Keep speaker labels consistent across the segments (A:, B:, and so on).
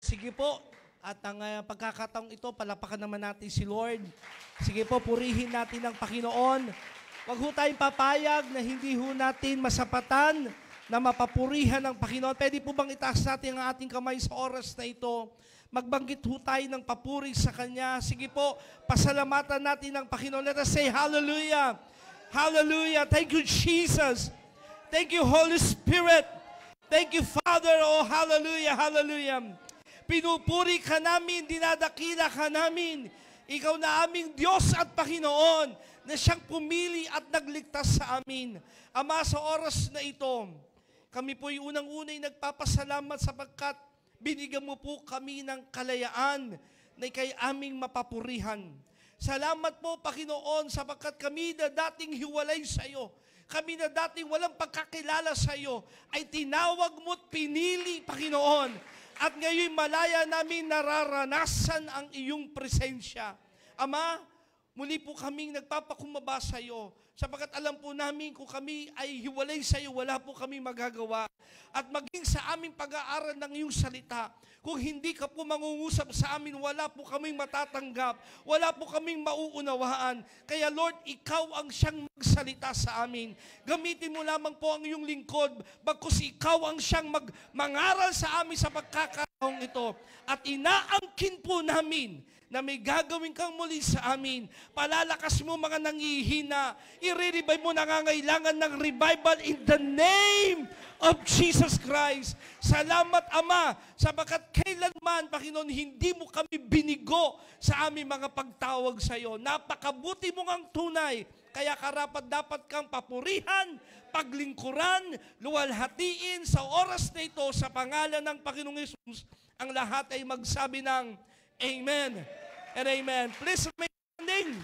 A: Sige po, at ang pagkakataong ito, palapakan naman natin si Lord. Sige po, purihin natin ang Panginoon. Huwag ho tayong papayag na hindi ho natin masapatan na mapapurihan ng Panginoon. Pwede po bang itaas natin ang ating kamay sa oras na ito? Magbanggit ho tayo ng papuri sa Kanya. Sige po, pasalamatan natin ang Panginoon. Let us say hallelujah. Hallelujah. Thank you, Jesus. Thank you, Holy Spirit. Thank you, Father. Oh, hallelujah, hallelujah. Pinupuri ka namin, dinadakila ka namin. Ikaw na aming Diyos at Panginoon na siyang pumili at nagligtas sa amin. Ama, sa oras na ito, kami po'y unang-unay nagpapasalamat sapagkat binigyan mo po kami ng kalayaan na ikay aming mapapurihan. Salamat po, Panginoon, sapagkat kami na dating hiwalay sa iyo, kami na dating walang pagkakilala sa iyo, ay tinawag mo't pinili, Panginoon. At ngayon malaya namin nararanasan ang iyong presensya. Ama, muli po kaming nagpapakumbaba sa iyo, sapagkat alam po namin kung kami ay hiwalay sa iyo, wala po kami magagawa. At maging sa aming pag-aaral ng iyong salita, kung hindi ka po mangungusap sa amin, wala po kaming matatanggap, wala po kaming mauunawaan. Kaya Lord, ikaw ang siyang magsalita sa amin. Gamitin mo lamang po ang iyong lingkod, bagkus ikaw ang siyang mangaral sa amin sa pagkakataong ito. At inaangkin po namin na may gagawin kang muli sa amin. Palalakas mo mga nangihina. I-revive mo nangangailangan ng revival in the name of Jesus Christ. Salamat, Ama, sapagkat kailanman, Panginoon, hindi mo kami binigo sa aming mga pagtawag sa iyo. Napakabuti mo ngang tunay. Kaya karapat-dapat kang papurihan, paglingkuran, luwalhatiin sa oras na ito sa pangalan ng Panginoong Hesus. Ang lahat ay magsabi ng Amen and amen. Please remain standing.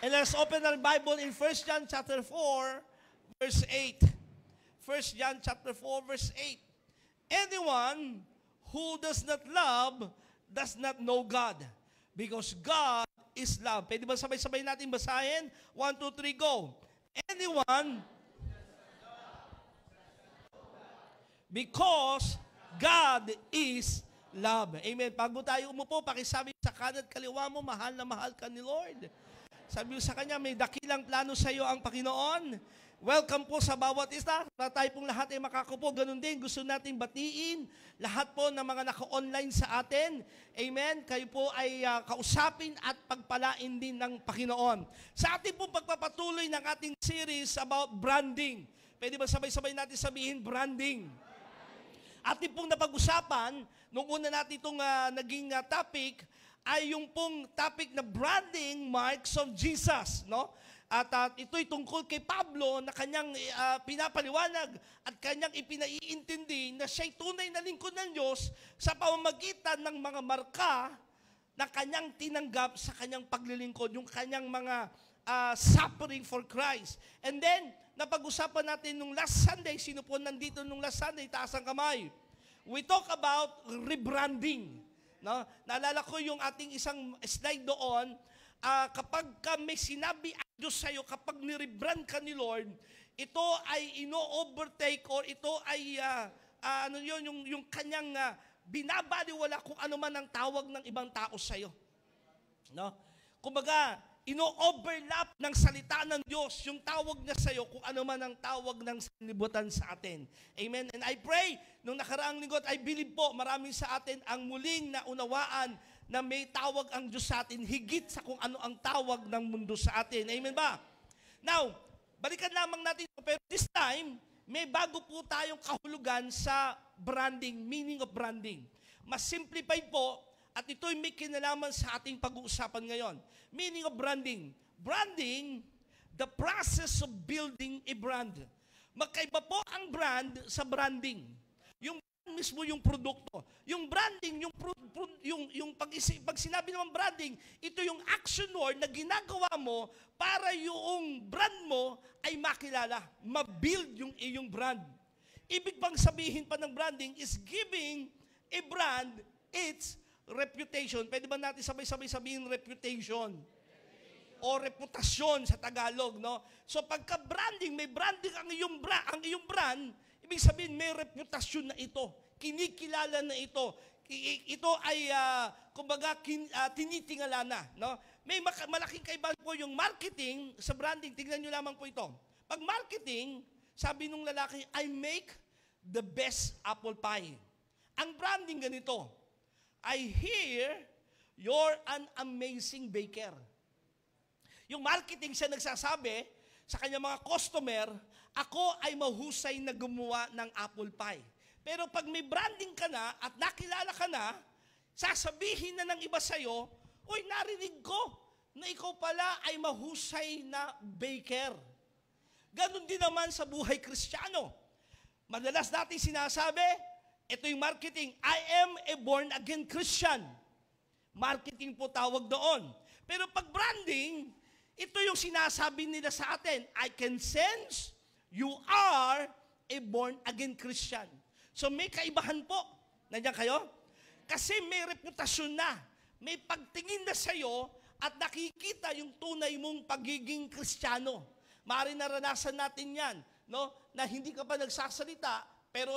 A: And let's open our Bible in 1 John chapter 4, verse 8. 1 John chapter 4, verse 8. Anyone who does not love does not know God, because God is love. Pwede ba sabay-sabay natin basahin? 1, 2, 3, go. Anyone, because God is love. Amen. Pag mo tayo umupo, pakisabi sa kanan at kaliwa mo, mahal na mahal ka ni Lord. Sabi mo sa Kanya, may dakilang plano sa iyo ang Panginoon. Welcome po sa bawat isa. Para tayo pong lahat ay makakupo. Ganun din, gusto natin batiin lahat po ng mga naka-online sa atin. Amen. Kayo po ay kausapin at pagpalain din ng Panginoon. Sa ating pong pagpapatuloy ng ating series about branding. Pwede ba sabay-sabay natin sabihin branding? Ating pong napag-usapan, nung una natin itong naging topic, ay yung pong topic na branding marks of Jesus, no? At ito'y tungkol kay Pablo na kanyang pinapaliwanag at kanyang ipinaiintindi na siya'y tunay na lingkod ng Diyos sa pamamagitan ng mga marka na kanyang tinanggap sa kanyang paglilingkod, yung kanyang mga suffering for Christ. And then, napag-usapan natin nung last Sunday, sino po nandito nung last Sunday, taas ang kamay. We talk about rebranding. No? Naalala ko yung ating isang slide doon, kapag may sinabi ang Diyos sa'yo, kapag nirebrand ka ni Lord, ito ay ino-overtake or ito ay yung kanyang binabaliwala kung ano man ang tawag ng ibang tao sa'yo. No? Kumbaga, ino-overlap ng salita ng Diyos yung tawag niya sa iyo kung ano man ang tawag ng sanlibutan sa atin. Amen. And I pray, nung nakaraang linggo, I believe po, marami sa atin ang muling naunawaan na may tawag ang Diyos sa atin, higit sa kung ano ang tawag ng mundo sa atin. Amen ba? Now, balikan lamang natin, pero this time, may bago po tayong kahulugan sa branding, meaning of branding. Mas simplified po, at ito'y may kinalaman sa ating pag-uusapan ngayon. Meaning of branding. Branding, the process of building a brand. Magkaiba po ang brand sa branding. Yung brand mismo yung produkto. Yung branding, pag sinabi naman branding, ito yung action word na ginagawa mo para yung brand mo ay makilala. Ma-build yung iyong brand. Ibig bang sabihin pa ng branding is giving a brand its reputation. Pwede ba natin sabay-sabay sabihin reputation? O reputasyon sa Tagalog, no? So pagka-branding, may branding ang iyong brand, ibig sabihin may reputasyon na ito. Kinikilala na ito. ito ay, kumbaga, tinitingala na. No? May malaking kaibahan po yung marketing sa branding. Tingnan nyo lamang po ito. Pag marketing, sabi nung lalaki, I make the best apple pie. Ang branding ganito, I hear you're an amazing baker. Yung marketing siya nagsasabi sa kanyang mga customer, ako ay mahusay na gumawa ng apple pie. Pero pag may branding ka na at nakilala ka na, sasabihin na ng iba sa'yo, uy, narinig ko na ikaw pala ay mahusay na baker. Ganon din naman sa buhay Kristiyano. Madalas natin sinasabi, ito yung marketing, I am a born-again Christian. Marketing po tawag doon. Pero pag branding, ito yung sinasabi nila sa atin, I can sense you are a born-again Christian. So may kaibahan po. Nandiyan kayo? Kasi may reputasyon na. May pagtingin na sa'yo at nakikita yung tunay mong pagiging Kristiyano. Maaari naranasan natin yan, no? Na hindi ka pa nagsasalita, pero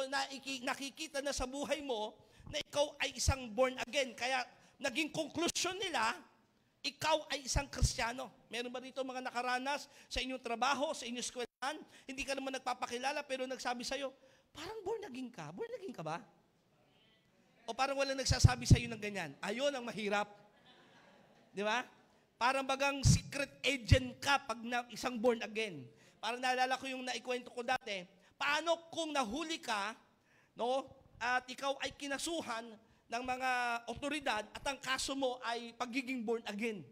A: nakikita na sa buhay mo na ikaw ay isang born again. Kaya naging konklusyon nila, ikaw ay isang Kristiyano. Meron ba dito mga nakaranas sa inyong trabaho, sa inyong eskwelahan? Hindi ka naman nagpapakilala pero nagsabi sa'yo, parang born again ka. Born again ka ba? O parang walang nagsasabi sa'yo ng ganyan. Ayun ang mahirap. Di ba? Parang bagang secret agent ka pag isang born again. Parang naalala ko yung naikwento ko dati. Paano kung nahuli ka, no, at ikaw ay kinasuhan ng mga otoridad at ang kaso mo ay pagiging born again?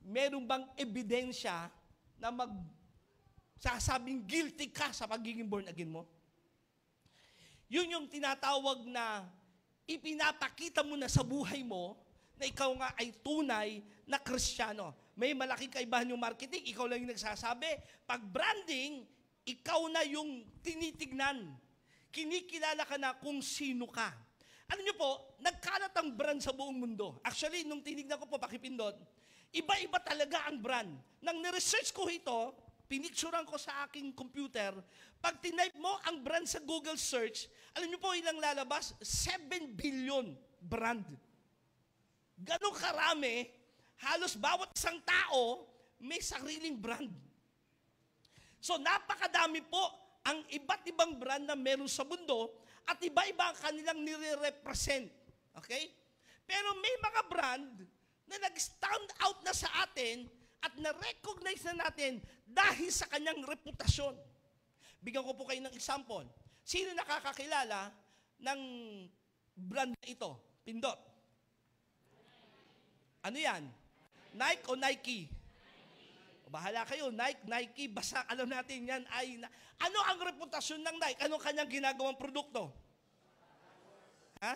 A: Meron bang ebidensya na sasabing guilty ka sa pagiging born again mo? Yun yung tinatawag na ipinapakita mo na sa buhay mo na ikaw nga ay tunay na Kristiyano. May malaking kaibahan yung marketing, ikaw lang yung nagsasabi. Pag branding, ikaw na yung tinitignan. Kinikilala ka na kung sino ka. Alam niyo po, nagkalat ang brand sa buong mundo. Actually, nung tinignan ko po, pakipindot, iba-iba talaga ang brand. Nang niresearch ko ito, pinicturean ko sa aking computer, pag tinype mo ang brand sa Google search, alam niyo po ilang lalabas? 7 billion brand. Ganong karami, halos bawat isang tao may sariling brand. So napakadami po ang iba't ibang brand na meron sa mundo at iba-iba ang kanilang nire-represent. Okay? Pero may mga brand na nag-stand out na sa atin at na-recognize na natin dahil sa kanyang reputasyon. Bigyan ko po kayo ng example. Sino nakakakilala ng brand na ito? Pindot. Ano yan? Nike o Nike? Bahala kayo, Nike, Nike, basta alam natin yan ay... Ano ang reputasyon ng Nike? Ano kanyang ginagawang produkto? Ha?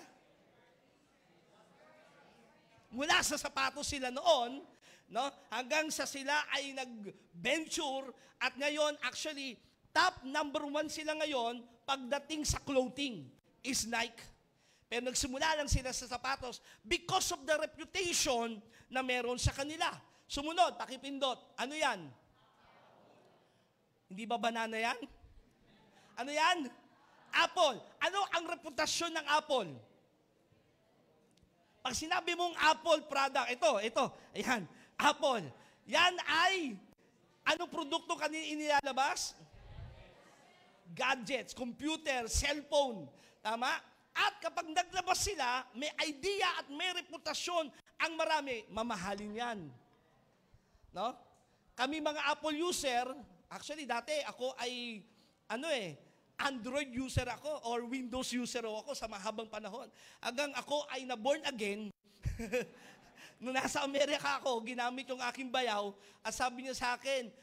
A: Mula sa sapatos sila noon, no? Hanggang sa sila ay nag-venture at ngayon, actually, top number 1 sila ngayon pagdating sa clothing is Nike. Pero nagsimula lang sila sa sapatos because of the reputation na meron sa kanila. Sumunod, pakipindot. Ano yan? Hindi ba banana yan? Ano yan? Apple. Ano ang reputasyon ng Apple? Pag sinabi mong Apple product, ito, ayan, Apple. Yan ay, anong produkto kanina inilalabas? Gadgets, computer, cellphone. Tama? At kapag naglabas sila, may idea at may reputasyon ang marami, mamahalin yan. No? Kami mga Apple user, actually dati ako ay, Android user ako or Windows user ako sa mahabang panahon. Hanggang ako ay na-born again, nung nasa Amerika ako, ginamit yung aking bayaw at sabi niya sa akin,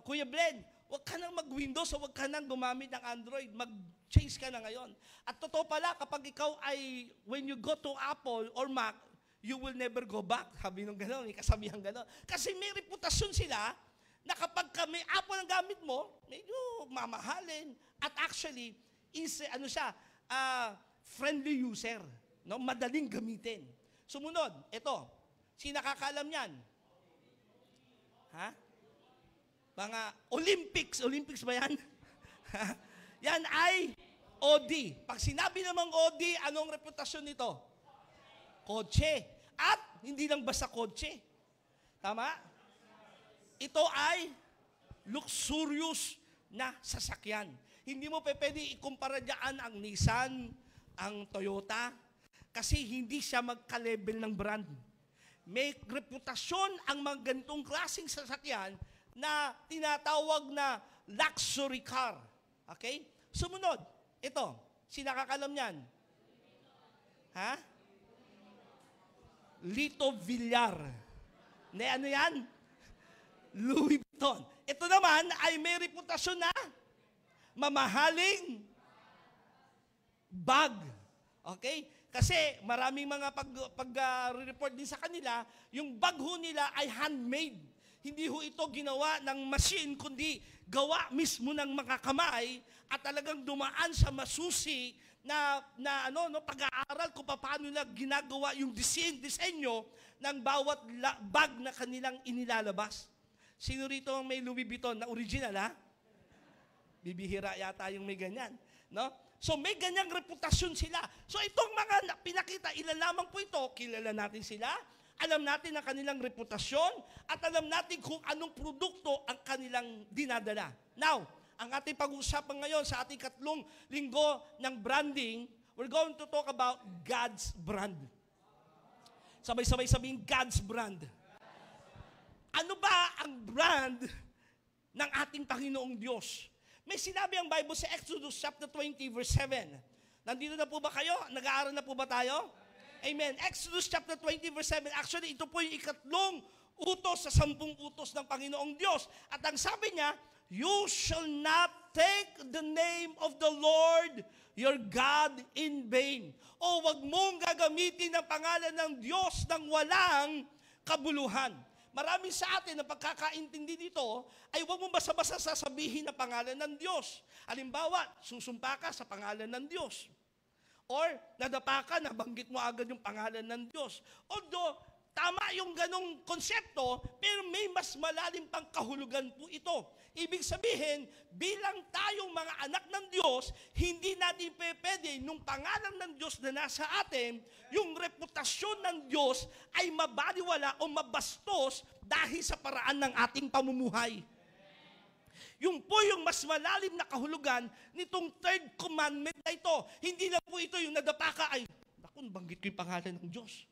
A: Kuya Blen, huwag ka nang mag-Windows o huwag ka nang gumamit ng Android. Mag-change ka na ngayon. At totoo pala, kapag ikaw ay, when you go to Apple or Mac, you will never go back. Sabi nung gano'n, may kasabihang gano'n. Kasi may reputasyon sila na kapag may Apple ang gamit mo, medyo mamahalin. At actually, is, friendly user. No? Madaling gamitin. Sumunod, ito. Sino nakakaalam yan? Ha? Mga Olympics ba yan? Yan ay OD. Pag sinabi namang OD, anong reputasyon nito? Kotse. At hindi lang basta kotse. Tama? Ito ay luxurious na sasakyan. Hindi mo pwede ikumpara dyan ang Nissan, ang Toyota, kasi hindi siya magka-level ng brand. May reputasyon ang mga ganitong klaseng sasakyan na tinatawag na luxury car. Okay? Sumunod, ito, sinakakalam niyan? Ha? Lito Villar. Ano yan? Louis Vuitton. Ito naman ay may reputasyon na mamahaling bag. Okay? Kasi maraming mga pag-report din sa kanila, yung bag ho nila ay handmade. Hindi ho ito ginawa ng machine, kundi gawa mismo ng mga kamay at talagang dumaan sa masusi na pag-aaral kung paano nila ginagawa yung disenyo ng bawat bag na kanilang inilalabas. Sino rito ang may Louis Vuitton na original, ha? Bibihira yata yung may ganyan, no? So may ganyang reputasyon sila. So itong mga pinakita, ilan lamang po ito, kilala natin sila, alam natin ang kanilang reputasyon, at alam natin kung anong produkto ang kanilang dinadala. Now, ang ating pag-uusapan ngayon sa ating 3 linggo ng branding, we're going to talk about God's brand. Sabay-sabay sabihin, God's brand. Ano ba ang brand ng ating Panginoong Diyos? May sinabi ang Bible sa Exodus chapter 20 verse 7. Nandito na po ba kayo? Nag-aaral na po ba tayo? Amen. Exodus chapter 20 verse 7. Actually, ito po yung 3 utos sa 10 utos ng Panginoong Diyos. At ang sabi niya, you shall not take the name of the Lord your God in vain. O wag mong gagamitin ang pangalan ng Diyos nang walang kabuluhan. Marami sa atin na pagkakaintindi dito ay huwag mo basta-basta sasabihin ang pangalan ng Diyos. Halimbawa, susumpa ka sa pangalan ng Diyos. Or nadapa ka, nabanggit mo agad yung pangalan ng Diyos. Although, tama yung ganong konsepto, pero may mas malalim pang kahulugan po ito. Ibig sabihin, bilang tayong mga anak ng Diyos, hindi natin pwede nung pangalan ng Diyos na nasa atin, yung reputasyon ng Diyos ay mabaliwala o mabastos dahil sa paraan ng ating pamumuhay. Yung po yung mas malalim na kahulugan nitong 3rd commandment na ito. Hindi lang po ito yung nadapa ka ay, naku, banggit ko yung pangalan ng Diyos.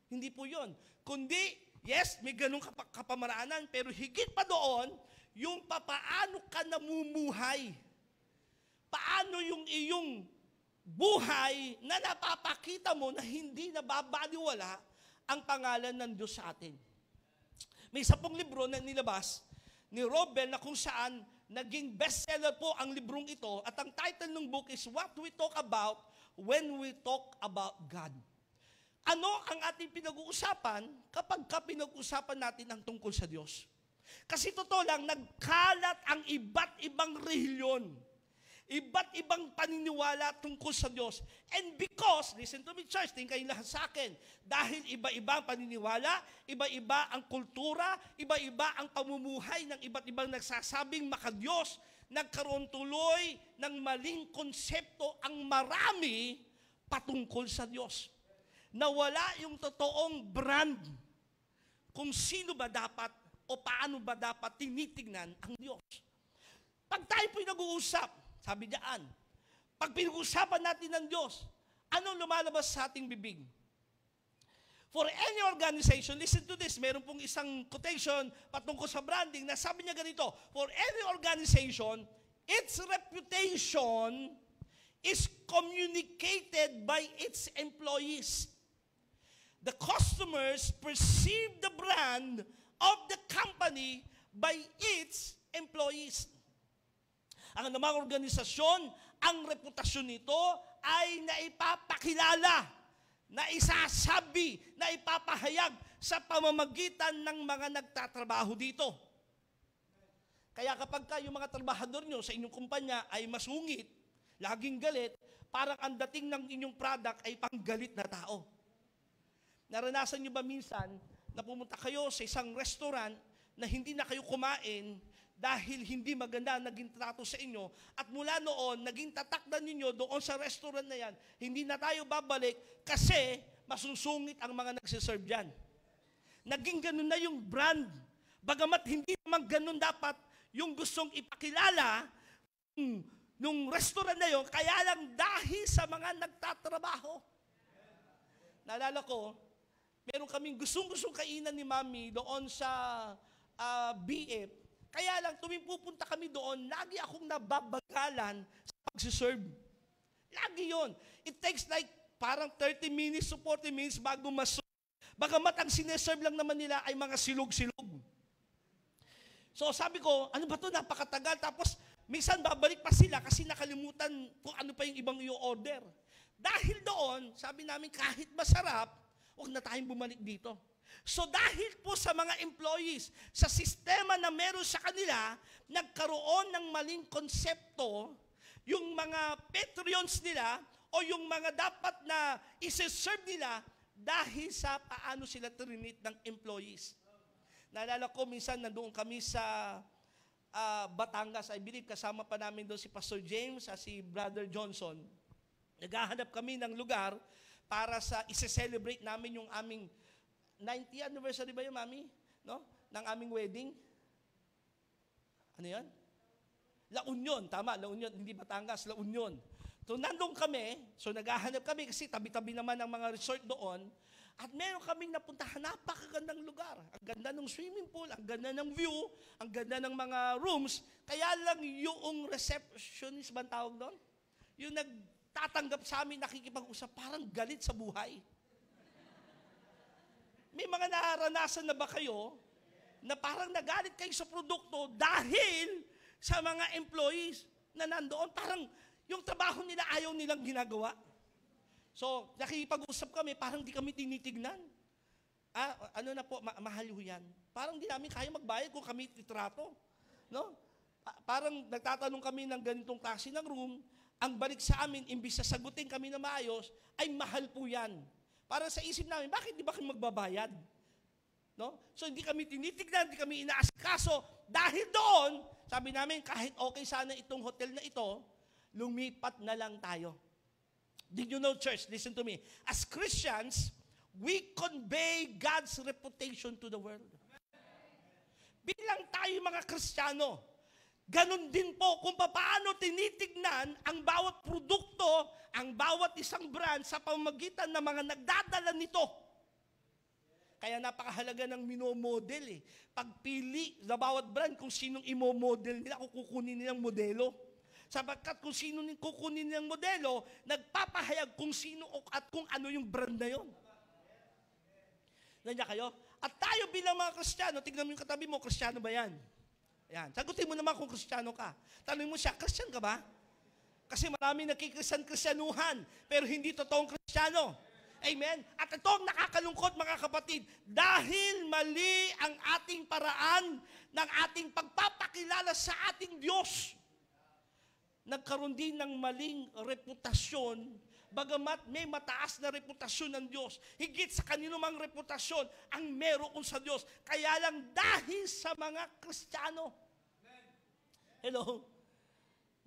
A: Hindi po yun. Kundi, yes, may ganung kapamaraanan, pero higit pa doon, yung paano ka namumuhay. Paano yung iyong buhay na napapakita mo na hindi nababaliwala ang pangalan ng Diyos sa atin. May 10 libro na nilabas ni Robel na kung saan naging bestseller po ang librong ito at ang title ng book is What We Talk About When We Talk About God. Ano ang ating pinag-uusapan kapag pinag-uusapan natin ang tungkol sa Diyos? Kasi totoo lang, nagkalat ang iba't ibang relihiyon, iba't ibang paniniwala tungkol sa Diyos. And because, listen to me church, tingin kayo lahat sa akin, dahil iba-iba ang paniniwala, iba-iba ang kultura, iba-iba ang pamumuhay ng iba't ibang nagsasabing makadiyos, nagkaroon tuloy ng maling konsepto ang marami patungkol sa Diyos. Nawala yung totoong brand kung sino ba dapat o paano ba dapat tinitignan ang Diyos. Pag tayo po'y nag-uusap, sabi diyan, pag pinag-uusapan natin ng Diyos, anong lumalabas sa ating bibig? For any organization, listen to this, meron pong isang quotation patungkol sa branding na sabi niya ganito, for any organization, its reputation is communicated by its employees. The customers perceive the brand of the company by its employees. Ang namang organisasyon, ang reputasyon nito ay naipapakilala, naisasabi, naipapahayag sa pamamagitan ng mga nagtatrabaho dito. Kaya kapag yung mga trabahador nyo sa inyong kumpanya ay masungit, laging galit, parang ang dating ng inyong product ay panggalit na tao. Naranasan nyo ba minsan na pumunta kayo sa isang restaurant na hindi na kayo kumain dahil hindi maganda ang naging trato sa inyo, at mula noon, naging tatakdan ninyo doon sa restaurant na yan, hindi na tayo babalik kasi masusungit ang mga nagsiserve dyan. Naging ganun na yung brand. Bagamat hindi naman ganun dapat yung gustong ipakilala nung restaurant na yun, kaya lang dahil sa mga nagtatrabaho. Naalala ko, meron kaming gustong kainan ni Mami doon sa BF. Kaya lang, tuwing pupunta kami doon, lagi akong nababagalan sa pagsiserve. Lagi yon. It takes like parang 30 minutes to 40 minutes bago maserve. Bagamat ang sineserve lang naman nila ay mga silog-silog. So sabi ko, ano ba ito? Napakatagal. Tapos minsan babalik pa sila kasi nakalimutan kung ano pa yung ibang i-order. Dahil doon, sabi namin kahit masarap, huwag na tayong bumalik dito. So dahil po sa mga employees, sa sistema na meron sa kanila, nagkaroon ng maling konsepto, yung mga patrons nila o yung mga dapat na isi-serve nila dahil sa paano sila trinit ng employees. Naalala ko, minsan nandoon kami sa Batangas, I believe kasama pa namin doon si Pastor James at si Brother Johnson. Naghahanap kami ng lugar para sa isi-celebrate namin yung aming 90th anniversary ba yun, Mami? No? Ng aming wedding? Ano yan? La Union, tama, La Union, hindi Batangas, La Union. So, nandun kami, so naghahanap kami kasi tabi-tabi naman ang mga resort doon, at meron kaming napuntahan, napakagandang lugar. Ang ganda ng swimming pool, ang ganda ng view, ang ganda ng mga rooms, kaya lang yung receptionist ba tawag doon? Yung nagtatanggap sa amin, nakikipag-usap, parang galit sa buhay. May mga naranasan na ba kayo na parang nagalit kayo sa produkto dahil sa mga employees na nandoon? Parang yung trabaho nila ayaw nilang ginagawa. So, nakikipag-usap kami, parang di kami tinitignan. Ano na po, mahal yan. Parang di namin kaya magbayad kung kami titrato. No? Parang nagtatanong kami ng ganitong klase ng room, ang balik sa amin, imbis sa sagutin kami na maayos, ay mahal po yan. Para sa isip namin, bakit di ba kami magbabayad? No? So hindi kami tinitignan, hindi kami inaasikaso. Dahil doon, sabi namin, kahit okay sana itong hotel na ito, lumipat na lang tayo. Did you know, church, listen to me. As Christians, we convey God's reputation to the world. Bilang tayo mga Kristiyano, ganun din po kung paano tinitignan ang bawat produkto, ang bawat isang brand sa pamamagitan ng mga nagdadala nito. Kaya napakahalaga ng minomodel eh. Pagpili sa bawat brand kung sinong imomodel nila, kung kukunin nilang modelo. Sapagkat kung sino kukunin nilang modelo, nagpapahayag kung sino at kung ano yung brand na yon. Nandiyan kayo? At tayo bilang mga Kristiyano, tignan mo yung katabi mo, Kristiyano ba yan? Yan. Sagutin mo naman kung Kristiyano ka. Tanungin mo siya, Kristyan ka ba? Kasi maraming nakikristiyan-kristyanuhan, pero hindi totoong Kristiyano. Amen? At ito ang nakakalungkot, mga kapatid, dahil mali ang ating paraan ng ating pagpapakilala sa ating Diyos. Nagkaroon din ng maling reputasyon, bagamat may mataas na reputasyon ng Diyos. Higit sa kaninumang reputasyon ang meron sa Diyos. Kaya lang dahil sa mga Kristiyano. Hello?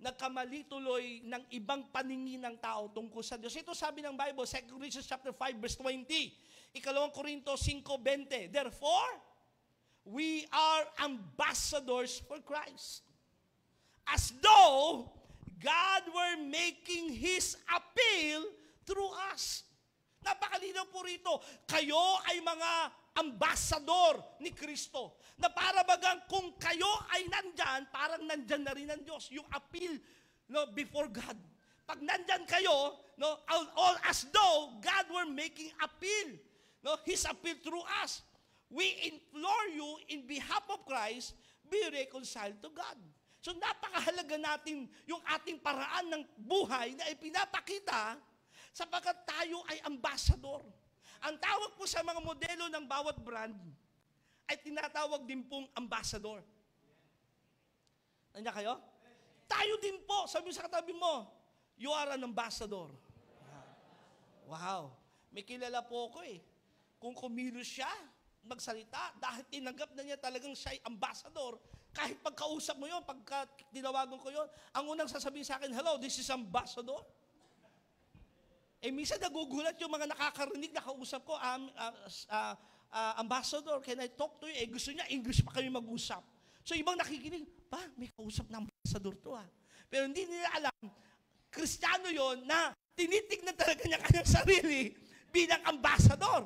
A: Nagkamali tuloy ng ibang paningin ng tao tungkol sa Diyos. Ito sabi ng Bible, 2 Corinthians chapter 5, verse 20. 2 Corinto 5:20. Therefore, we are ambassadors for Christ. As though God were making His appeal through us. Napakalinaw po rito. Kayo ay mga ambasador ni Kristo. Na para bagang kung kayo ay nandyan, parang nandyan na rin ang Diyos. Yung appeal before God. Pag nandyan kayo, all as though God were making appeal. His appeal through us. We implore you in behalf of Christ, be reconciled to God. So napakahalaga natin yung ating paraan ng buhay na ipinapakita sapagkat tayo ay ambassador. Ang tawag po sa mga modelo ng bawat brand ay tinatawag din pong ambassador. Nandiyan kayo? Tayo din po, sabi sa katabi mo, you are an ambassador. Wow. May kilala po ako eh. Kung kumilos siya, magsalita, dahil tinanggap na niya talagang siya ay ambassador, Kahit pagkausap mo yun, pagka tinawagan ko yun, ang unang sasabihin sa akin, hello, this is Ambassador. Minsan nagugulat yung mga nakakarinig, nakausap ko, Ambassador, can I talk to you? Gusto niya, English pa kami mag-usap. So ibang nakikinig, may kausap na Ambassador to Pero hindi nila alam, Kristiyano yon na tinitignan talaga niya kanyang sarili bilang Ambassador.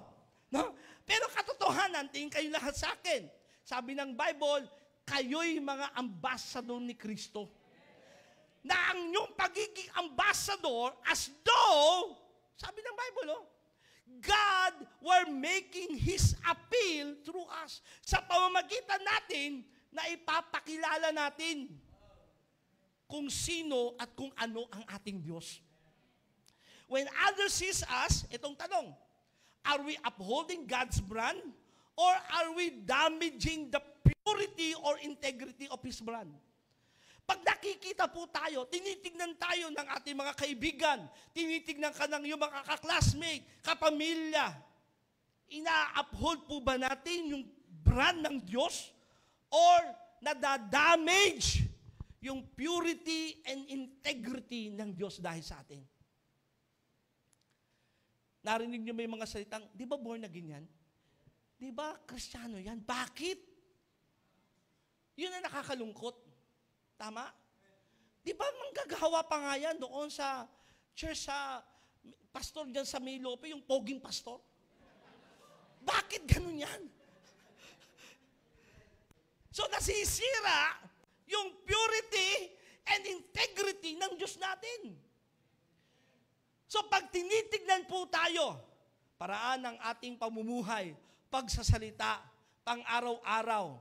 A: No? Pero katotohanan, tingin kayo lahat sa akin. Sabi ng Bible, kayo'y mga ambassador ni Kristo. Na ang inyong pagiging ambassador as though, sabi ng Bible, God were making His appeal through us. Sa pamamagitan natin, na ipapakilala natin kung sino at kung ano ang ating Diyos. When others sees us, itong tanong, are we upholding God's brand or are we damaging the purity or integrity of His brand? Pag nakikita po tayo, tinitignan tayo ng ating mga kaibigan, tinitignan ka ng iyong mga kaklasmate, kapamilya, ina-uphold po ba natin yung brand ng Diyos or nadadamage yung purity and integrity ng Diyos dahil sa atin? Narinig niyo may mga salitang, di ba born again yan? Di ba Kristiyano yan? Bakit? Yun ang nakakalungkot. Tama? Di ba manggagawa pa nga yan doon sa church, sa pastor dyan sa Maylope, yung poging pastor? Bakit ganun yan? So nasisira yung purity and integrity ng Diyos natin. So pag tinitignan po tayo, paraan ng ating pamumuhay, pagsasalita, pang-araw-araw,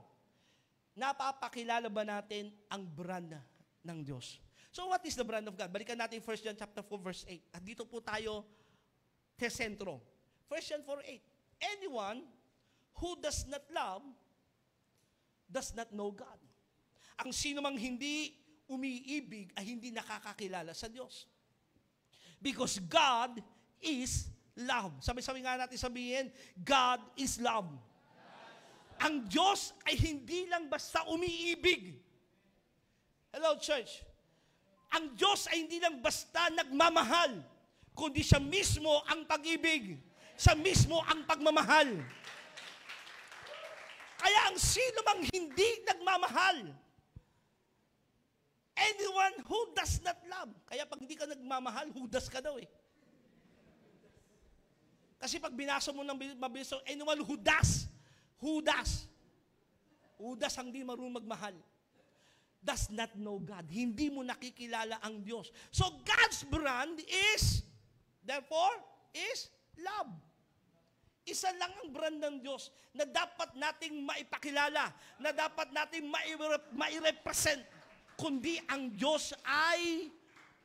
A: napapakilala ba natin ang brand ng Diyos? So what is the brand of God? Balikan natin 1 John chapter 4 verse 8. At dito po tayo sentro. 1 John 4:8. Anyone who does not love does not know God. Ang sino mang hindi umiibig ay hindi nakakakilala sa Diyos. Because God is love. Sabi-sabi nga natin sabihin, God is love. Ang Diyos ay hindi lang basta umiibig. Hello, church. Ang Diyos ay hindi lang basta nagmamahal, kundi siya mismo ang pag-ibig. Siya mismo ang pagmamahal. Kaya ang sino mang hindi nagmamahal, anyone who does not love, kaya pag hindi ka nagmamahal, hudas ka daw Kasi pag binasa mo ng mabilis, anyone who does ang di marunong magmahal, does not know God. Hindi mo nakikilala ang Diyos. So God's brand is, therefore, is love. Isa lang ang brand ng Diyos na dapat nating maipakilala, na dapat nating mairepresent, kundi ang Diyos ay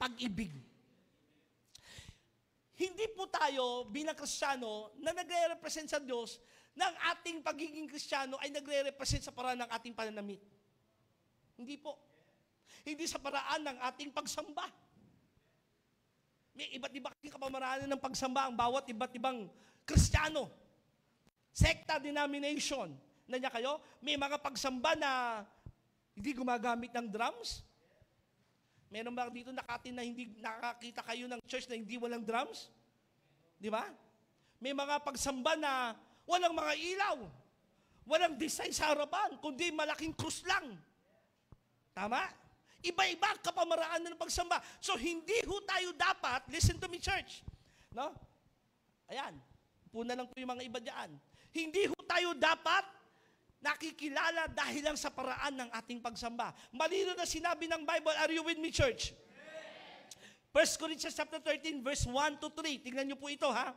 A: pag-ibig. Hindi po tayo bilang Kristiyano na nagre-represent sa Diyos ng ating pagiging Kristiyano ay nagre-represent sa paraan ng ating pananamit. Hindi po. Hindi sa paraan ng ating pagsamba. May iba't iba kasing kapamaraanan ng pagsamba ang bawat iba't ibang Kristiyano. Sekta, denomination. Nandiyan kayo? May mga pagsamba na hindi gumagamit ng drums. Meron ba dito na hindi nakakita kayo ng church na hindi walang drums? Di ba? May mga pagsamba na walang mga ilaw. Walang design sa harapan, kundi malaking krus lang. Tama? Iba-iba kapamaraan ng pagsamba. So, hindi ho tayo dapat, listen to me church, no? Ayan, puna lang po yung mga iba dyan. Hindi ho tayo dapat nakikilala dahil lang sa paraan ng ating pagsamba. Malino na sinabi ng Bible, are you with me church? 1 Corinthians chapter 13, verse 1 to 3. Tingnan niyo po ito ha.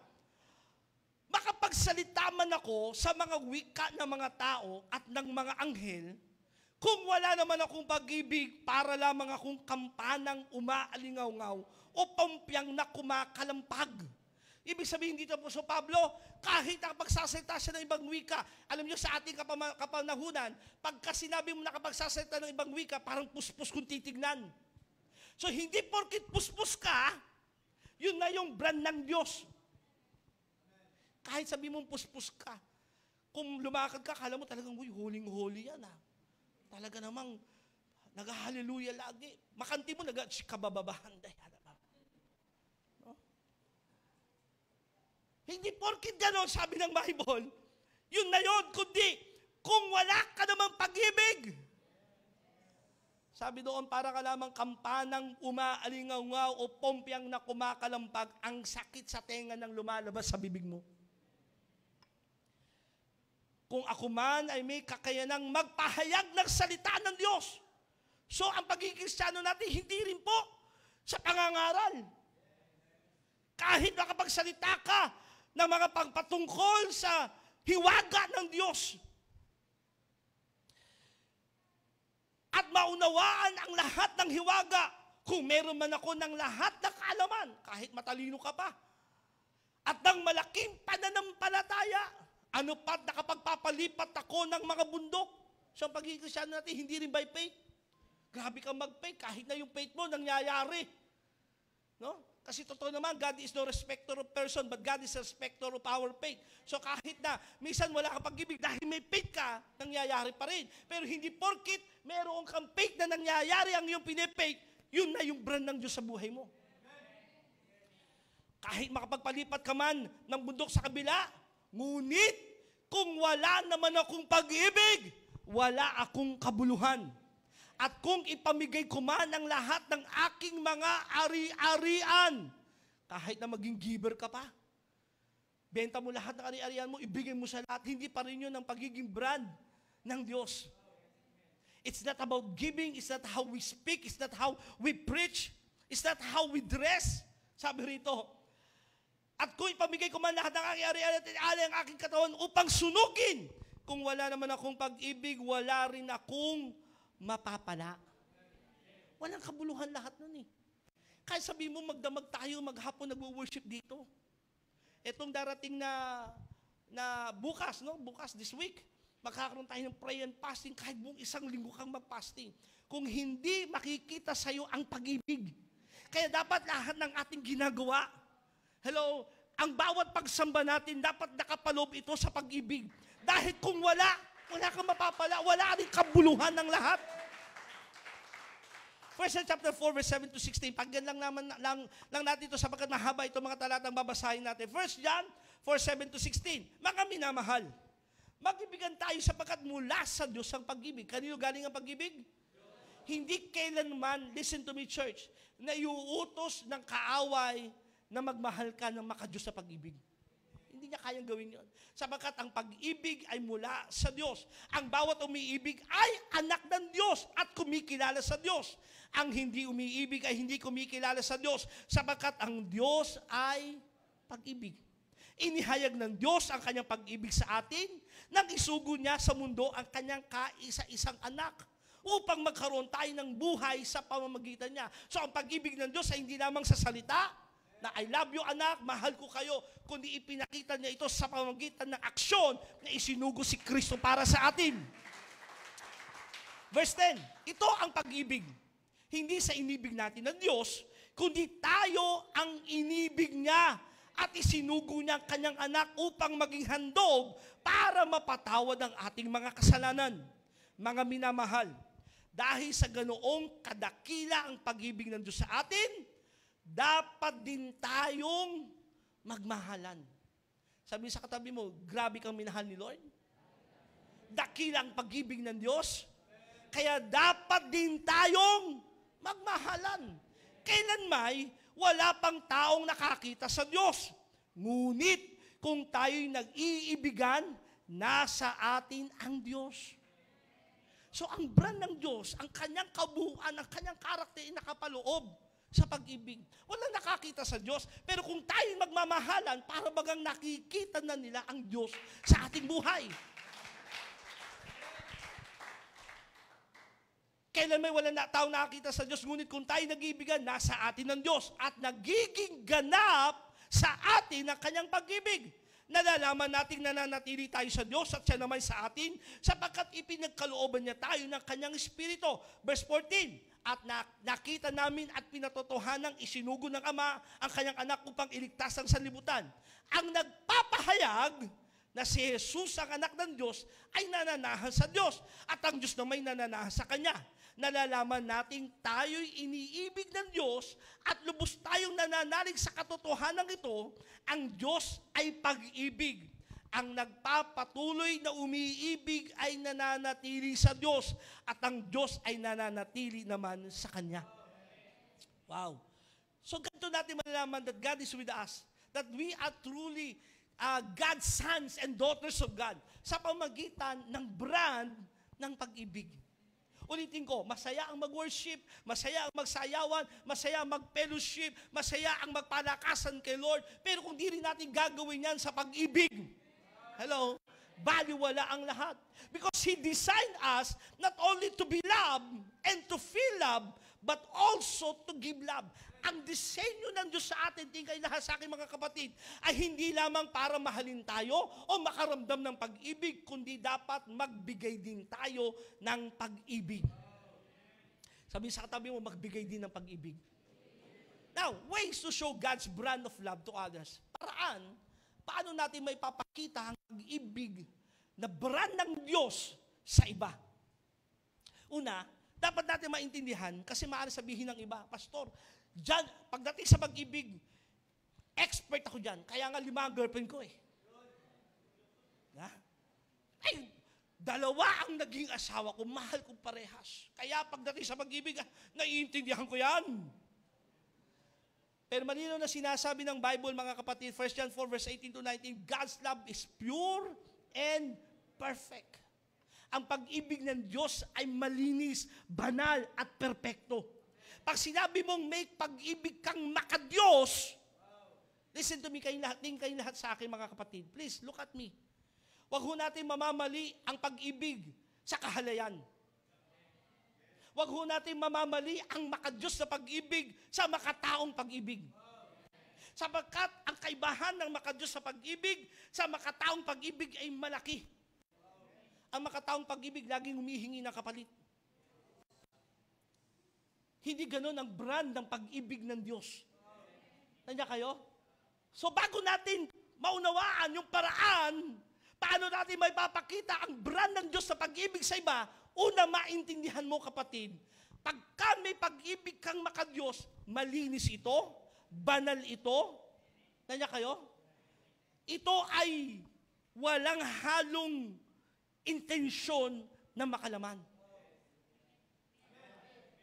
A: Makapagsalita man ako sa mga wika ng mga tao at ng mga anghel, kung wala naman akong pag-ibig, para lamang akong kampanang umaalingaw-ngaw o pampyang na kumakalampag. Ibig sabihin dito po so Pablo, kahit nakapagsasalita siya ng ibang wika, alam niyo sa ating kapanahunan, pagka sinabi mo nakapagsasalita ng ibang wika, parang puspos kung titignan. So hindi porkit puspos ka, yun na yung brand ng Diyos. Kahit sabi mong puspos ka, kung lumakad ka, kala mo talagang, huling-huli yan talaga namang nag-hallelujah lagi. Makanti mo, nag-kabababahan. No? Hindi porkit gano'n, sabi ng Bible, yun na yun, kundi kung wala ka namang pag-ibig. Sabi doon, para ka lamang kampanang umaalingaw o pompyang na kumakalampag, ang sakit sa tenga ng lumalabas sa bibig mo. Kung ako man ay may kakayanang magpahayag ng salita ng Diyos. So, ang pagiging Kristiyano natin, hindi rin po sa pangangaral. Kahit makapagsalita ka ng mga pagpatungkol sa hiwaga ng Diyos. At maunawaan ang lahat ng hiwaga. Kung meron man ako ng lahat ng kaalaman, kahit matalino ka pa. At ng malaking pananampalataya, ano pa't nakapagpapalipat ako ng mga bundok. So ang pagiging Kristiyano natin, hindi rin by faith. Grabe kang mag-faith, kahit na yung faith mo nangyayari. No? Kasi totoo naman, God is no respecter of person, but God is a respecter of our faith. So kahit na, minsan wala kang pag-ibig, dahil may faith ka, nangyayari pa rin. Pero hindi porkit, meron kang faith na nangyayari ang iyong pinifaith, yun na yung brand ng Diyos sa buhay mo. Kahit makapagpalipat ka man ng bundok sa kabila, ngunit, kung wala naman akong pag-ibig, wala akong kabuluhan. At kung ipamigay ko man ang lahat ng aking mga ari-arian, kahit na maging giver ka pa, benta mo lahat ng ari-arian mo, ibigay mo sa lahat, hindi pa rin yun ang pagiging brand ng Diyos. It's not about giving, it's not how we speak, it's not how we preach, it's not how we dress. Sabi rito, at kung ipamigay ko man lahat ng aking ari-arian at inalay ang aking katawan upang sunugin, kung wala naman akong pag-ibig, wala rin akong mapapala. Walang kabuluhan lahat nun eh. Kaya sabi mo, magdamag tayo, maghapon nag-worship dito. Etong darating na bukas, no? Bukas, this week, magkakaroon tayo ng prayer and fasting, kahit buong isang linggo kang mag-fasting. Kung hindi makikita sa'yo ang pag-ibig. Kaya dapat lahat ng ating ginagawa, hello, ang bawat pagsamba natin, dapat nakapaloob ito sa pag-ibig. Dahil kung wala kang mapapala, wala rin kabuluhan ng lahat. 1 John chapter 4, verse 7 to 16. Pagyan lang natin ito sapagkat mahaba ito mga talatang babasahin natin. 1 John 4, 7 to 16. Mga minamahal, mag-ibigan tayo sapagkat mula sa Diyos ang pag-ibig. Kanino galing ang pag-ibig? Hindi kailanman, listen to me church, na iuutos ng kaaway na magmahal ka ng makadiyos sa pag-ibig. Hindi niya kayang gawin yun. Sapagkat ang pag-ibig ay mula sa Diyos. Ang bawat umiibig ay anak ng Diyos at kumikilala sa Diyos. Ang hindi umiibig ay hindi kumikilala sa Diyos. Sapagkat ang Diyos ay pag-ibig. Inihayag ng Diyos ang kanyang pag-ibig sa atin nang isugo niya sa mundo ang kanyang kaisa-isang anak upang magkaroon tayo ng buhay sa pamamagitan niya. So ang pag-ibig ng Diyos ay hindi lamang sa salita, na I love you anak, mahal ko kayo, kundi ipinakita niya ito sa pamamagitan ng aksyon na isinugo si Kristo para sa atin. Verse 10, ito ang pag-ibig. Hindi sa inibig natin ng Diyos, kundi tayo ang inibig niya at isinugo niya ang kanyang anak upang maging handog para mapatawad ang ating mga kasalanan. Mga minamahal, dahil sa ganoong kadakila ang pag-ibig ng Diyos sa atin, dapat din tayong magmahalan. Sabi sa katabi mo, grabe kang minahal ni Lord. Dakilang pag-ibig ng Diyos. Kaya dapat din tayong magmahalan. Kailan may wala pang taong nakakita sa Diyos. Ngunit kung tayo'y nag-iibigan, nasa atin ang Diyos. So ang brand ng Diyos, ang kanyang kabuuan, ang kanyang karakter ay nakapaloob sa pag-ibig. Walang nakakita sa Diyos, pero kung tayo magmamahalan, para bagang nakikita na nila ang Diyos sa ating buhay. Kailan may walang taong nakakita sa Diyos, ngunit kung tayo nag-iibigan, nasa atin ang Diyos at nagiging ganap sa atin ang kanyang pag-ibig. Nalalaman nating nananatili tayo sa Diyos at siya naman sa atin sapagkat ipinagkalooban niya tayo ng kanyang Espiritu. Verse 14, at nakita namin at pinatotohanang isinugo ng Ama ang kanyang anak upang iligtas ang sanlibutan. Ang nagpapahayag na si Jesus ang anak ng Diyos ay nananahas sa Diyos at ang Diyos na may nananahas sa Kanya. Nalalaman nating tayo'y iniibig ng Diyos at lubos tayong nananalig sa katotohanan ito, ang Diyos ay pag-ibig. Ang nagpapatuloy na umiibig ay nananatili sa Diyos at ang Diyos ay nananatili naman sa Kanya. Wow. So ganito natin malalaman that God is with us, that we are truly God's sons and daughters of God sa pamagitan ng brand ng pag-ibig. Ulitin ko, masaya ang mag-worship, masaya ang magsayawan, masaya ang mag-fellowship, masaya ang magpalakasan kay Lord, pero kung di rin natin gagawin yan sa pag-ibig, hello, baliwala ang lahat. Because He designed us not only to be loved and to feel love, but also to give love. Ang disenyo ng Diyos sa atin, tingkay lahat sa aking mga kapatid, ay hindi lamang para mahalin tayo o makaramdam ng pag-ibig, kundi dapat magbigay din tayo ng pag-ibig. Sabi sa katabi mo, magbigay din ng pag-ibig. Now, ways to show God's brand of love to others. Paano natin may papakita ang pag-ibig na brand ng Diyos sa iba? Una, dapat natin maintindihan, kasi maaari sabihin ng iba, Pastor, dyan, pagdating sa pag-ibig, expert ako dyan. Kaya nga 5 ang girlfriend ko eh. Ay, 2 ang naging asawa ko, mahal kong parehas. Kaya pagdating sa pag-ibig, naiintindihan ko yan. Pero malinaw na sinasabi ng Bible, mga kapatid, 1 John 4 verse 18 to 19, God's love is pure and perfect. Ang pag-ibig ng Diyos ay malinis, banal at perpekto. Pag sinabi mong may pag-ibig kang makadiyos, listen to me kayong lahat sa akin, mga kapatid. Please, look at me. Huwag ho natin mamamali ang pag-ibig sa kahalayan. Huwag ho natin mamamali ang makadiyos na pag-ibig sa makataong pag-ibig. Sapagkat ang kaibahan ng makadiyos sa pag-ibig sa makataong pag-ibig ay malaki. Ang makataong pag-ibig laging humihingi ng kapalit. Hindi ganon ang brand ng pag-ibig ng Diyos. Nandiyan kayo? So bago natin maunawaan yung paraan, paano natin may papakita ang brand ng Diyos sa pag-ibig sa iba, una maintindihan mo, kapatid, pagka may pag-ibig kang makadiyos, malinis ito, banal ito. Nandiyan kayo? Ito ay walang halong intensyon na makalaman.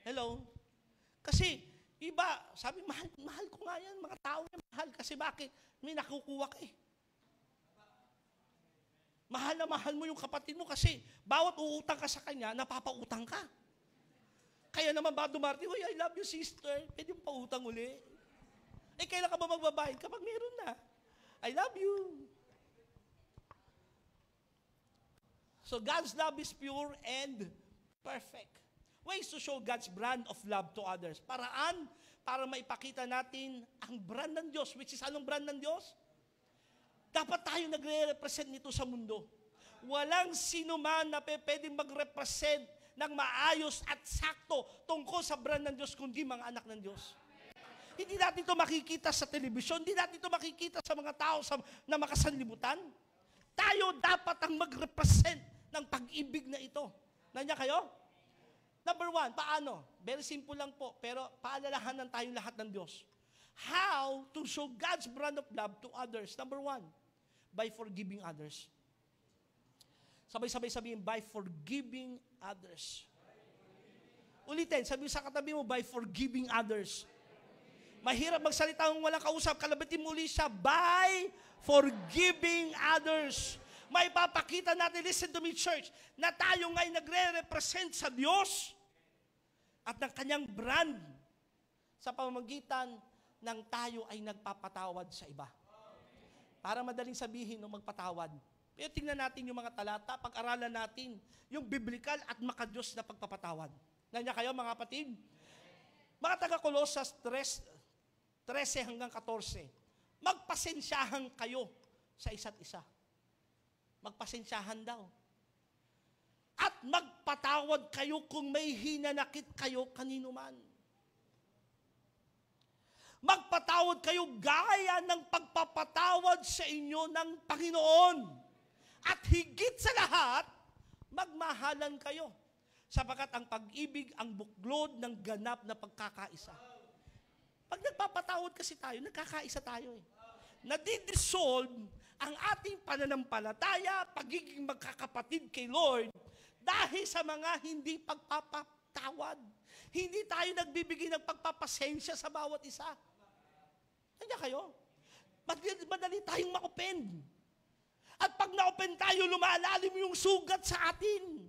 A: Hello? Kasi, iba, sabi, mahal ko nga yan, mga tao yan, mahal. Kasi bakit? May nakukuha ka eh. Mahal na mahal mo yung kapatid mo kasi bawat uutang ka sa kanya, napapautang ka. Kaya naman ba dumarating, "Uy, I love you, sister. Pwede mo pautang uli." Eh, kailan ka ba magbabayad? Kapag meron na. I love you. So, God's love is pure and perfect. Ways to show God's brand of love to others. Paraan para maipakita natin ang brand ng Diyos. Which is, anong brand ng Diyos? Dapat tayo nagre-represent nito sa mundo. Walang sino man na pwedeng mag-represent ng maayos at sakto tungkol sa brand ng Diyos, kundi mga anak ng Diyos. Hindi natin ito makikita sa telebisyon, hindi natin ito makikita sa mga tao na makasanlibutan. Tayo dapat ang mag-represent ng pag-ibig na ito. Nandiyan kayo? Number 1, paano? Very simple lang po, pero paalalahanan tayong lahat ng Diyos. How to show God's brand of love to others? Number 1, by forgiving others. Sabay-sabay sabihin, by forgiving others. Ulitin, sabihin sa katabi mo, by forgiving others. Mahirap magsalita kung walang kausap, kalabatin muli siya, by forgiving others. May papakita natin, listen to me, church, na tayo nga'y nagre-represent sa Diyos at ng kanyang brand sa pamamagitan ng tayo ay nagpapatawad sa iba. Para madaling sabihin ng magpatawad. Pero tingnan natin yung mga talata, pag-aralan natin yung biblical at makadiyos na pagpapatawad. Nandiyan kayo, mga kapatid? Mga taga-Colosas 13 hanggang 14, magpasensyahan kayo sa isa't isa. Magpasensyahan daw. At magpatawad kayo kung may hinanakit kayo kanino man. Magpatawad kayo gaya ng pagpapatawad sa inyo ng Panginoon. At higit sa lahat, magmahalan kayo. Sapagkat ang pag-ibig ang buklod ng ganap na pagkakaisa. Pag nagpapatawad kasi tayo, nagkakaisa tayo eh. Nadidissolve ang ating pananampalataya, pagiging magkakapatid kay Lord, dahil sa mga hindi pagpapatawad. Hindi tayo nagbibigay ng pagpapasensya sa bawat isa. Nandiyan kayo? Madali tayong ma-open. At pag na-open tayo, lumalalim yung sugat sa atin.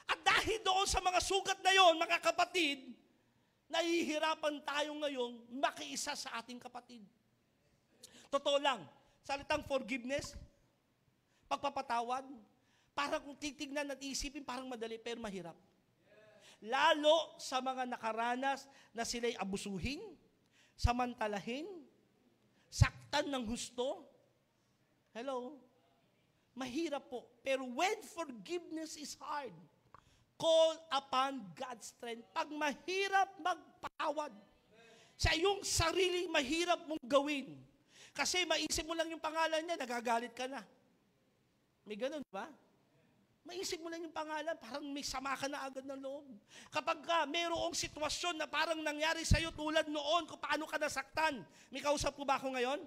A: At dahil doon sa mga sugat na yon, mga kapatid, nahihirapan tayo ngayon makiisa sa ating kapatid. Totoo lang, salitang forgiveness, pagpapatawad, parang kung titignan at isipin, parang madali, pero mahirap. Lalo sa mga nakaranas na sila'y abusuhin, samantalahin, saktan ng husto. Hello? Mahirap po. Pero when forgiveness is hard, call upon God's strength. Pag mahirap magpatawad, sa iyong sarili mahirap mong gawin. Kasi maisip mo lang yung pangalan niya, nagagalit ka na. May ganun ba? Maisip mo lang yung pangalan, parang may sama ka na agad ng loob. Kapag mayroong sitwasyon na parang nangyari sa'yo tulad noon, kung paano ka nasaktan. May kausap po ba ako ngayon?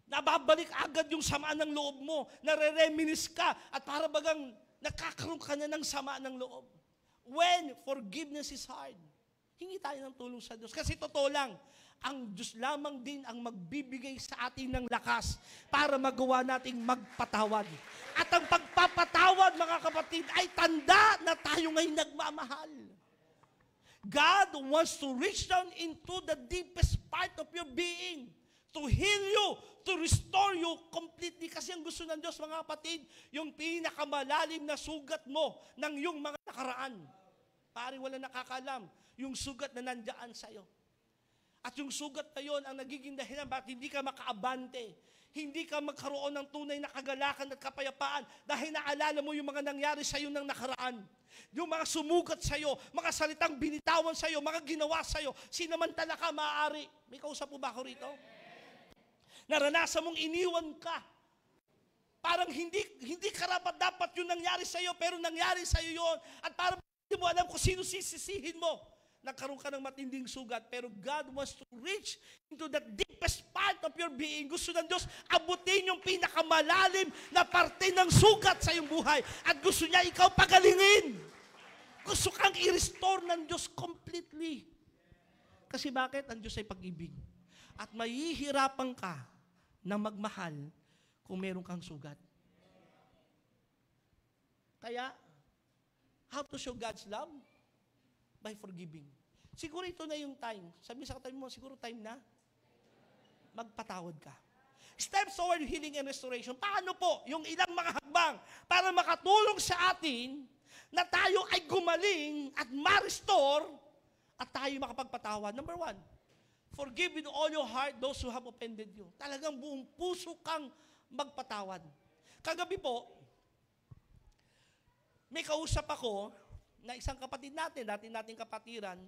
A: Nababalik agad yung sama ng loob mo, nare-reminis ka, at para bagang nakakaroon ka na ng sama ng loob. When forgiveness is hard, hingi tayo ng tulong sa Diyos. Kasi totoo lang, ang Diyos lamang din ang magbibigay sa atin ng lakas para magawa nating magpatawad. At ang pagpapatawad, mga kapatid, ay tanda na tayo ngayon nagmamahal. God wants to reach down into the deepest part of your being, to heal you, to restore you completely. Kasi ang gusto ng Diyos, mga kapatid, yung pinakamalalim na sugat mo ng iyong mga nakaraan. Pari wala nakakalam, yung sugat na nandiyan sa'yo. At yung sugat na yon ang nagiging dahilan bakit hindi ka makaabante, hindi ka magkaroon ng tunay na kagalakan at kapayapaan dahil naalala mo yung mga nangyari sa'yo ng nakaraan. Yung mga sumugat sa'yo, mga salitang binitawan sa'yo, mga ginawa sa'yo, sinamantala ka, maaari. May kausap po ba ako rito? Naranasan mong iniwan ka. Parang hindi karapat-dapat yung nangyari sa'yo, pero nangyari sa'yo yon. At parang hindi mo alam kung sino sisisihin mo. Nagkaroon ka ng matinding sugat, pero God wants to reach into the deepest part of your being. Gusto ng Diyos, abutin yung pinakamalalim na parte ng sugat sa iyong buhay. At gusto niya ikaw pagalingin. Gusto kang i-restore ng Diyos completely. Kasi bakit? Ang Diyos ay pag-ibig. At mahihirapan ka na magmahal kung meron kang sugat. Kaya, how to show God's love? By forgiving. Siguro ito na yung time. Sabi sa katabi mo, siguro time na magpatawad ka. Steps toward healing and restoration. Paano po yung ilang mga hakbang para makatulong sa atin na tayo ay gumaling at ma-restore at tayo makapagpatawad? Number 1, forgive with all your heart those who have offended you. Talagang buong puso kang magpatawad. Kagabi po, may kausap ako na isang kapatid natin, dati nating kapatiran,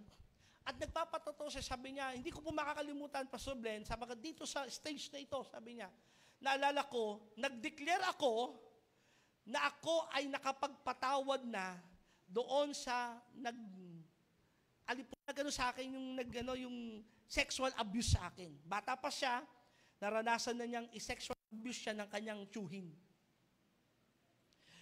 A: at nagpapatotoo siya, sabi niya, hindi ko po makakalimutan, Pastor Glenn, sabagat dito sa stage na ito, sabi niya, naalala ko, nag-declare ako na ako ay nakapagpatawad na doon sa nag-alipon sa akin, yung sexual abuse sa akin. Bata pa siya, naranasan na niyang i-sexual abuse siya ng kanyang tiyuhin.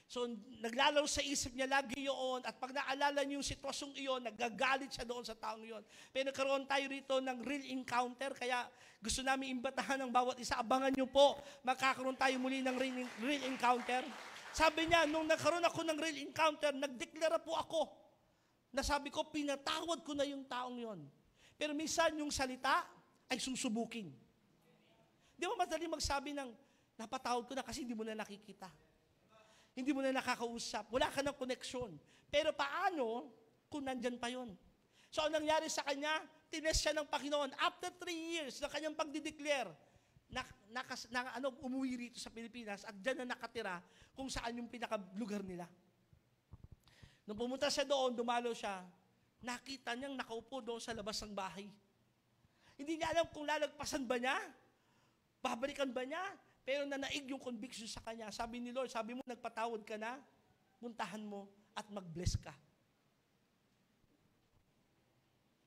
A: So, naglalaro sa isip niya lagi yun, at pag naalala niyo yung sitwasyong iyon, nagagalit siya doon sa taong iyon. Pero nagkaroon tayo rito ng real encounter, kaya gusto namin imbatahan ng bawat isa. Abangan niyo po, magkakaroon tayo muli ng real encounter. Sabi niya, nung nagkaroon ako ng real encounter, nagdeklara po ako, na sabi ko, pinatawad ko na yung taong yon. Pero minsan yung salita ay susubukin. Di ba madali magsabi ng, napatawad ko na kasi hindi mo na nakikita. Hindi mo na nakakausap. Wala ka ng koneksyon. Pero paano kung nandyan pa yon? So, ang nangyari sa kanya, tinest siya ng Panginoon. After 3 years na kanyang pagdideclare, umuwi rito sa Pilipinas at dyan na nakatira kung saan yung pinakalugar nila. Nung pumunta siya doon, dumalo siya, nakita niyang nakaupo doon sa labas ng bahay. Hindi niya alam kung lalagpasan ba niya, babalikan ba niya, Pero nanaig yung conviction sa kanya. Sabi ni Lord, sabi mo, nagpatawad ka na, puntahan mo at mag-bless ka.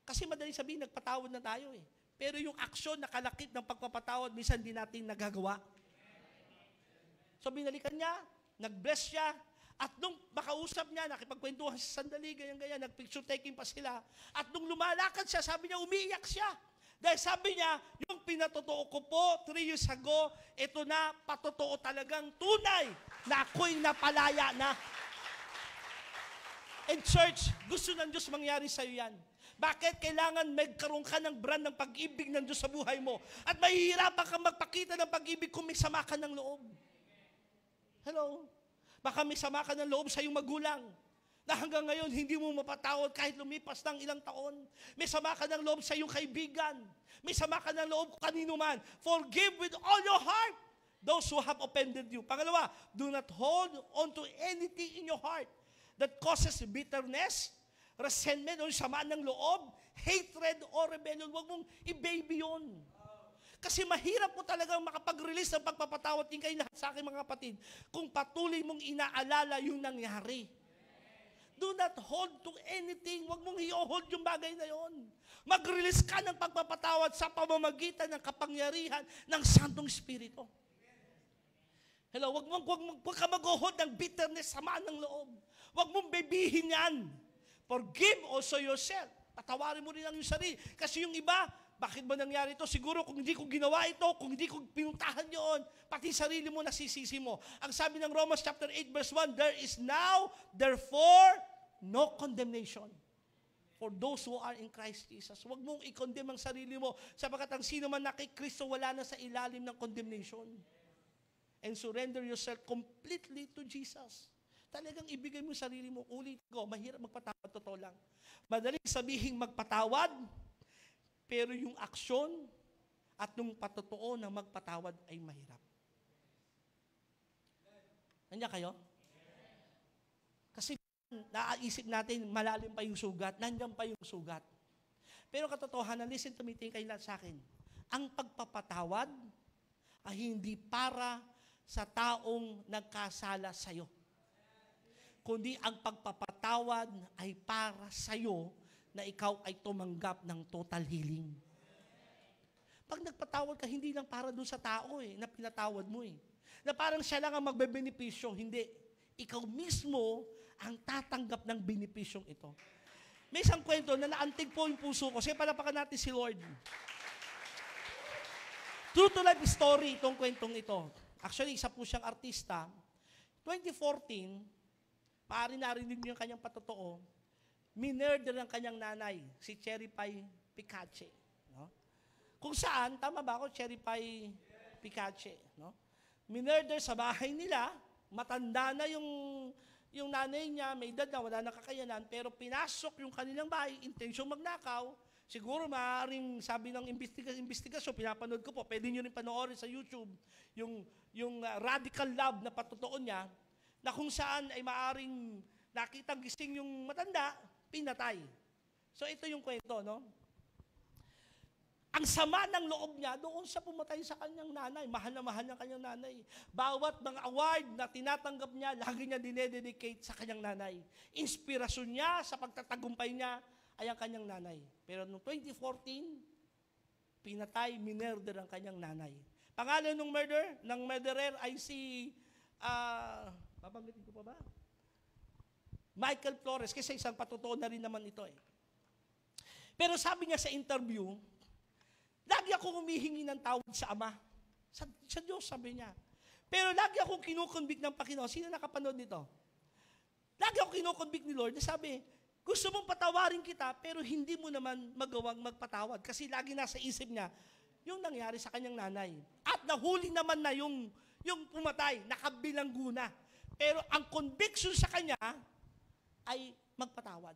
A: Kasi madaling sabihin, nagpatawad na tayo eh. Pero yung aksyon, nakalakip ng pagpapatawad, minsan di natin nagagawa. So binalikan niya, nag-bless siya, at nung makausap niya, nakipagkwentuhan sa sandali, ganyan-ganyan, nag-picture taking pa sila. At nung lumalakad siya, sabi niya, umiiyak siya. Dahil sabi niya, yung pinatotoo ko po 3 years ago, ito na, patotoo talagang tunay na ako'y napalaya na. And church, gusto ng Diyos mangyari sa'yo yan. Bakit kailangan magkaroon ka ng brand ng pag-ibig ng Diyos sa buhay mo? At mahihirapan kang magpakita ng pag-ibig kung may sama ka ng loob. Hello? Baka may sama ka ng loob sa iyong magulang na hanggang ngayon hindi mo mapatawad kahit lumipas ng ilang taon. May sama ka ng loob sa iyong kaibigan. May sama ka ng loob kanino man. Forgive with all your heart those who have offended you. Pangalawa, do not hold on to anything in your heart that causes bitterness, resentment, o sama ng loob, hatred, or rebellion. Huwag mong i-baby yun. Kasi mahirap po talagang makapag-release ng pagpapatawad din kayo lahat sa akin mga kapatid kung patuloy mong inaalala yung nangyari. Do not hold to anything. Huwag mong i-hold yung bagay na yon. Mag-release ka ng pagpapatawad sa pamamagitan ng kapangyarihan ng Santong Espiritu. Hello, huwag ka mag-hold ng bitterness, samaan ng loob. Huwag mong bebihin yan. Forgive also yourself. Patawarin mo rin ang iyong sarili. Kasi yung iba, bakit ba nangyari ito? Siguro kung hindi ko ginawa ito, kung hindi ko pinuntahan yun, pati sarili mo nasisisi mo. Ang sabi ng Romans chapter 8 verse 1, there is now, therefore, no condemnation for those who are in Christ Jesus. Huwag mong i-condemn ang sarili mo sapagkat ang sino man na kay Kristo wala na sa ilalim ng condemnation. And surrender yourself completely to Jesus. Talagang ibigay mo sarili mo. Ulit ko, mahirap magpatawad, totoo lang. Madaling sabihin magpatawad, pero yung aksyon at yung patotoo ng magpatawad ay mahirap. Nandiyan kayo? Kasi naaisip natin, malalim pa yung sugat, nandiyan pa yung sugat. Pero katotohanan, listen to me, kayo lahat sa akin. Ang pagpapatawad ay hindi para sa taong nagkasala sa'yo. Kundi ang pagpapatawad ay para sa'yo na ikaw ay tumanggap ng total healing. Pag nagpatawad ka, hindi lang para doon sa tao na pinatawad mo Na parang siya lang ang magbebenepisyo. Hindi. Ikaw mismo ang tatanggap ng benepisyong ito. May isang kwento na naantig po yung puso ko. Sige, palapakan natin si Lord. True to life story itong kwentong ito. Actually, isa po siyang artista. 2014, maaari narinig niyo yung kanyang patotoo, minurder ng kanyang nanay, si Cherry Pie Picache. No? Kung saan, tama ba ako, Cherry Pie Picache. No? Minurder sa bahay nila, matanda na yung nanay niya, may edad na, wala nang kakayanan, pero pinasok yung kanilang bahay, intensyong magnakaw. Siguro maaaring sabi ng investigasyon, pinapanood ko po, pwede nyo rin panoorin sa YouTube, yung radical love na patotoo niya, na kung saan ay maaaring nakitang gising yung matanda, pinatay. So ito yung kwento, no? Ang sama ng loob niya, doon siya pumatay sa kanyang nanay. Mahal na mahal niya kanyang nanay. Bawat mga award na tinatanggap niya, lagi niya dinededicate sa kanyang nanay. Inspirasyon niya sa pagtatagumpay niya ay ang kanyang nanay. Pero noong 2014, pinatay, minurder ang kanyang nanay. Pangalan ng murderer ay si, babanggitin ko pa ba? Michael Flores, kasi isang patotoo na rin naman ito Pero sabi niya sa interview, lagi akong humihingi ng tawad sa Ama. Sa Diyos, sabi niya. Pero lagi akong kinukonvict ng Panginoon. Sino nakapanood nito? Lagi akong kinukonvict ni Lord na sabi, gusto mong patawarin kita, pero hindi mo naman magawang magpatawad. Kasi lagi nasa isip niya, yung nangyari sa kanyang nanay. At nahuli naman na yung pumatay, nakabilanggo na. Pero ang conviction sa kanya ay magpatawad.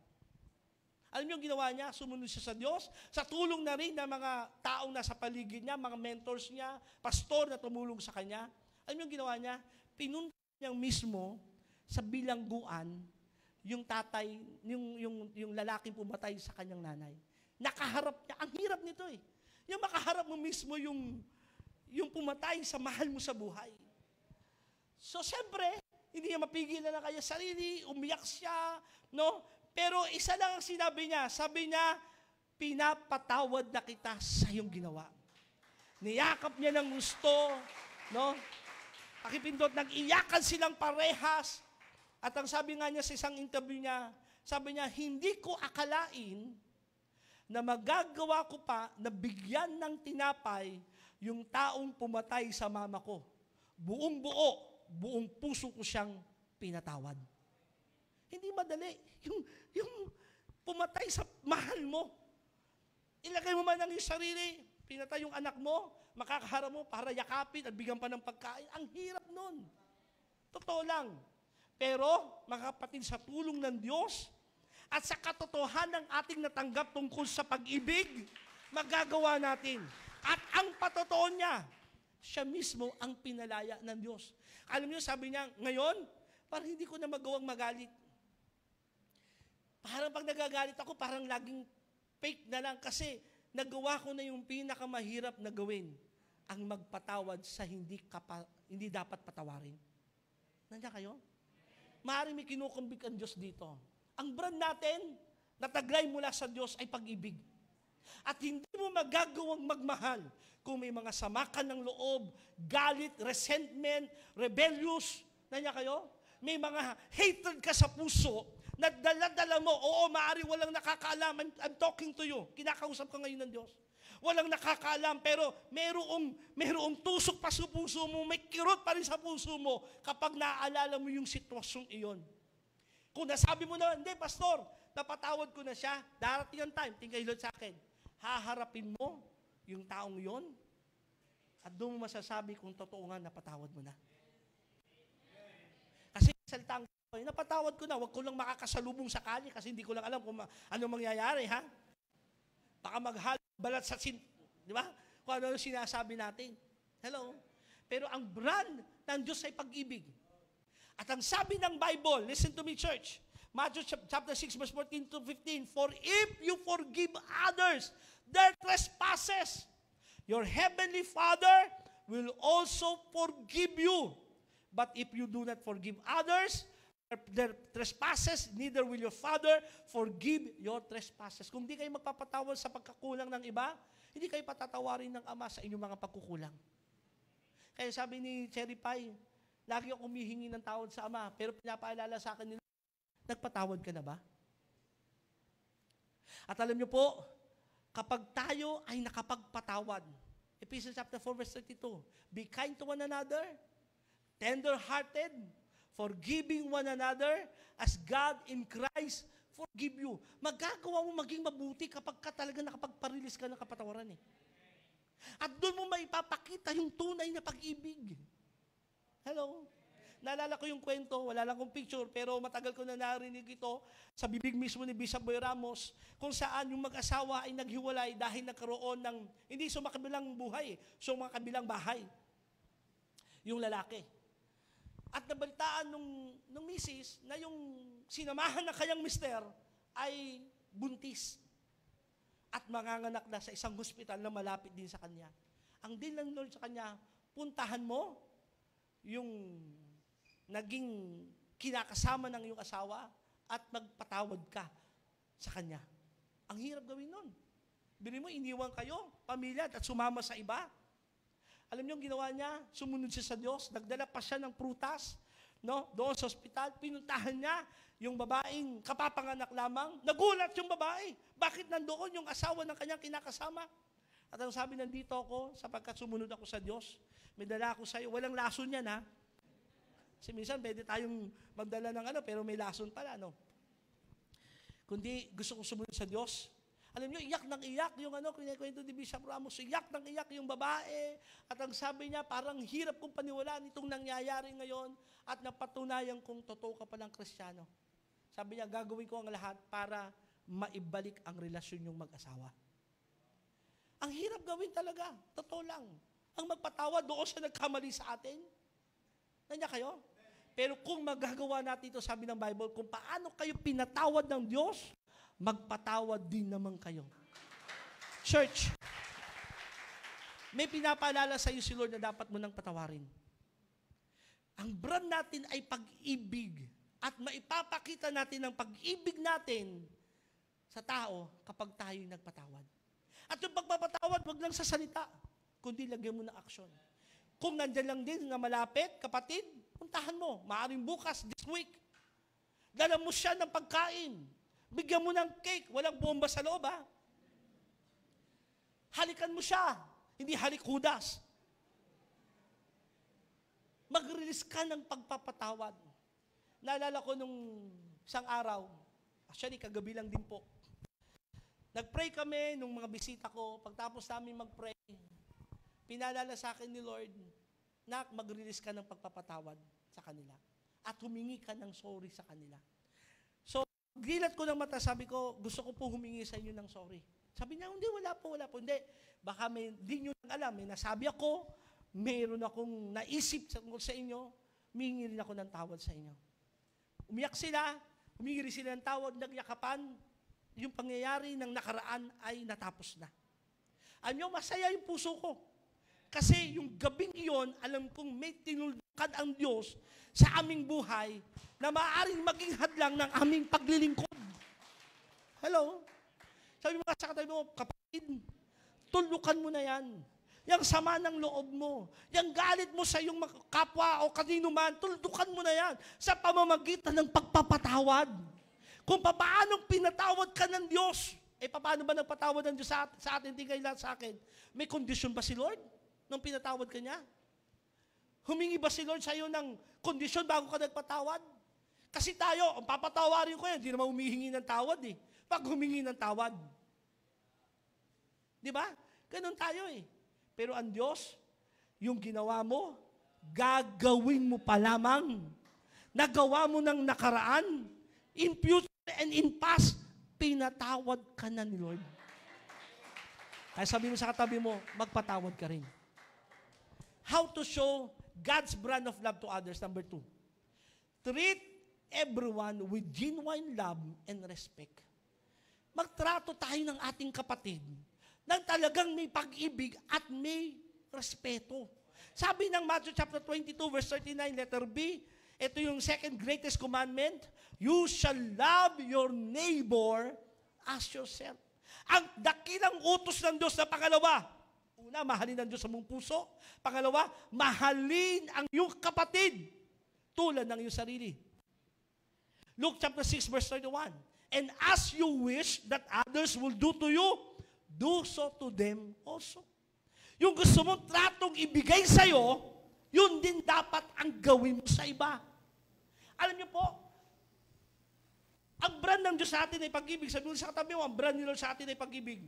A: Alam niyo yung ginawa niya? Sumunod siya sa Diyos, sa tulong na rin ng mga taong nasa paligid niya, mga mentors niya, pastor na tumulong sa kanya. Alam niyo yung ginawa niya? Pinunta niya mismo sa bilangguan yung tatay, yung lalaking pumatay sa kanyang nanay. Nakaharap niya. Ang hirap nito Yung makaharap mo mismo yung yung pumatay sa mahal mo sa buhay. So, siyempre, hindi niya mapigilan na kanya sarili, umiyak siya, no? Pero isa lang ang sinabi niya. Sabi niya, pinapatawad na kita sa iyong ginawa. Niyakap niya ng gusto, no? Pakipindot, nag-iyakan silang parehas. At ang sabi nga niya sa isang interview niya, sabi niya, hindi ko akalain na magagawa ko pa na bigyan ng tinapay yung taong pumatay sa mama ko. Buong buo, buong puso ko siyang pinatawad. Hindi madali. Yung pumatay sa mahal mo. Ilagay mo man ang iyong sarili, pinatay yung anak mo, makakaharap mo para yakapin at bigyan pa ng pagkain. Ang hirap nun. Totoo lang. Pero, mga kapatid, sa tulong ng Diyos at sa katotohanan ng ating natanggap tungkol sa pag-ibig, magagawa natin. At ang patotoo niya, siya mismo ang pinalaya ng Diyos. Alam niyo, sabi niya, ngayon, parang hindi ko na magawang magalit. Parang pag nagagalit ako, parang laging fake na lang kasi nagawa ko na yung pinakamahirap na gawin, ang magpatawad sa hindi dapat patawarin. Nandiyan kayo? Maaaring may kinukumbik ang Diyos dito. Ang brand natin, na taglay mula sa Diyos ay pag-ibig. At hindi mo magagawang magmahal kung may mga sama ka ng loob, galit, resentment, rebellious. Nandiyan kayo? May mga hatred ka sa puso na dala-dala mo. Oo, maaaring walang nakakaalam. I'm talking to you. Kinakausap ka ngayon ng Diyos. Walang nakakaalam, pero merong tusok pa sa puso mo, may kirot pa rin sa puso mo kapag naaalala mo yung sitwasyong iyon. Kung nasabi mo na, hindi, pastor, napatawad ko na siya, darating ang time, tingay Lord sa akin, haharapin mo yung taong yon at doon mo masasabi kung totoo nga napatawad mo na. Kasi salitang napatawad ko na, wag ko lang makakasalubong sa kanya kasi hindi ko lang alam kung ano mangyayari, ha? Baka balat sa di ba? Kung ano sinasabi natin. Hello? Pero ang brand ng Diyos ay pag-ibig. At ang sabi ng Bible, listen to me, church, Matthew chapter 6, verse 14 to 15, for if you forgive others their trespasses, your heavenly Father will also forgive you. But if you do not forgive others their trespasses, neither will your Father forgive your trespasses. Kung di kayo magpapatawad sa pagkakulang ng iba, hindi kayo patatawarin ng Ama sa inyong mga pagkukulang. Kaya sabi ni Cherry Pie, lagi akong humihingi ng tawad sa Ama, pero pinapaalala sa akin nila, nagpatawad ka na ba? At alam niyo po, kapag tayo ay nakapagpatawad, Ephesians chapter 4, verse 32, be kind to one another, tender-hearted, forgiving one another, as God in Christ forgive you. Magagawa mo maging mabuti kapag ka talaga nakapagparilis ka ng kapatawaran eh. At doon mo maipapakita yung tunay na pag-ibig. Hello? Naalala ko yung kwento, wala lang kong picture, pero matagal ko na narinig ito sa bibig mismo ni Bishop Boy Ramos, kung saan yung mag-asawa ay naghiwalay dahil nagkaroon ng, hindi sumakabilang buhay, sumakabilang bahay. Yung lalaki. At nabalitaan nung misis na yung sinamahan ng kanyang mister ay buntis. At manganganak na sa isang hospital na malapit din sa kanya. Ang din ng Lord sa kanya, puntahan mo yung naging kinakasama ng iyong asawa at magpatawad ka sa kanya. Ang hirap gawin nun. Bili mo, iniwan kayo, pamilya, at sumama sa iba. Alam niyo ang ginawa niya? Sumunod siya sa Diyos, nagdala pa siya ng prutas, no? Doon sa ospital, pinuntahan niya yung babaeng kapapanganak lamang. Nagulat yung babae. Bakit nandoon yung asawa ng kanyang kinakasama? At ang sabi, nandito ako sapagkat sumunod ako sa Diyos. May dala ako sa iyo. Walang lason yan, ha? Kasi minsan, pwede tayong magdala ng pero may lason pala, no? Kundi gusto kong sumunod sa Diyos. Alam niyo, iyak ng iyak yung kinikwento ni Bishop Ramos, iyak ng iyak yung babae, at ang sabi niya, parang hirap kong paniwalaan itong nangyayari ngayon, at napatunayan kong totoo ka palang Kristiyano. Sabi niya, gagawin ko ang lahat para maibalik ang relasyon yung mag-asawa. Ang hirap gawin talaga, totoo lang. Ang magpatawad, doon siya nagkamali sa atin. Nandiyan kayo? Pero kung magagawa natin ito, sabi ng Bible, kung paano kayo pinatawad ng Diyos, magpatawad din naman kayo. Church, may pinapaalala sa iyo si Lord na dapat mo nang patawarin. Ang brand natin ay pag-ibig at maipapakita natin ang pag-ibig natin sa tao kapag tayo'y nagpatawad. At yung pagpapatawad, wag lang sa salita, kundi lagyan mo ng aksyon. Kung nandyan lang din na malapit, kapatid, puntahan mo. Maaaring bukas, this week. Dala mo siya ng pagkain. Bigyan mo ng cake. Walang bomba sa loob, ha? Halikan mo siya. Hindi halik Judas. Mag-release ka ng pagpapatawad. Naalala ko nung isang araw, actually, kagabi lang din po. Nag-pray kami nung mga bisita ko. Pagtapos namin mag-pray, pinaalala sa akin ni Lord, na mag-release ka ng pagpapatawad sa kanila. At humingi ka ng sorry sa kanila. So, gilat ko ng mata, sabi ko, gusto ko po humingi sa inyo ng sorry. Sabi niya, hindi, wala po. Hindi. Baka di nyo alam, may nasabi ako, mayroon akong naisip sa inyo, humingi rin ako ng tawad sa inyo. Umiyak sila, humingi rin sila ng tawad, nagyakapan, yung pangyayari ng nakaraan ay natapos na. Alam nyo, masaya yung puso ko. Kasi yung gabing iyon, alam kong may tinuldukan ang Diyos sa aming buhay na maaaring maging hadlang ng aming paglilingkod. Hello? Sabi mo sa katabi mo, kapatid, tuldukan mo na yan. Yang sama ng loob mo, yang galit mo sa iyong kapwa o kanino man, tuldukan mo na yan sa pamamagitan ng pagpapatawad. Kung paano pinatawad ka ng Diyos, paano ba nagpatawad ng Diyos sa atin, tingay lahat sa akin? May kondisyon ba si Lord nung pinatawad ka niya? Humingi ba si Lord sa iyo ng kondisyon bago ka nagpatawad? Kasi tayo, ang papatawarin ko yan, hindi naman humihingi ng tawad eh. Pag humingi ng tawad. Di ba? Ganun tayo eh. Pero ang Diyos, yung ginawa mo, gagawin mo pa lamang. Nagawa mo ng nakaraan, in future and in past, pinatawad ka na ni Lord. Kaya sabi mo sa katabi mo, magpatawad ka rin. How to show God's brand of love to others. Number 2, treat everyone with genuine love and respect. Magtrato tayo ng ating kapatid nang talagang may pag-ibig at may respeto. Sabi ng Matthew chapter 22, verse 39, letter B, ito yung second greatest commandment, you shall love your neighbor as yourself. Ang dakilang utos ng Diyos na pangalawa, una, mahalin ang Diyos sa mong puso. Pangalawa, mahalin ang iyong kapatid tulad ng iyong sarili. Luke chapter 6, verse 31, and as you wish that others will do to you, do so to them also. Yung gusto mong tratong ibigay sa'yo, yun din dapat ang gawin mo sa iba. Alam niyo po, ang brand ng Diyos sa atin ay pag-ibig. Sabi mo sa katabi mo, ang brand ni Lord sa atin ay pag-ibig.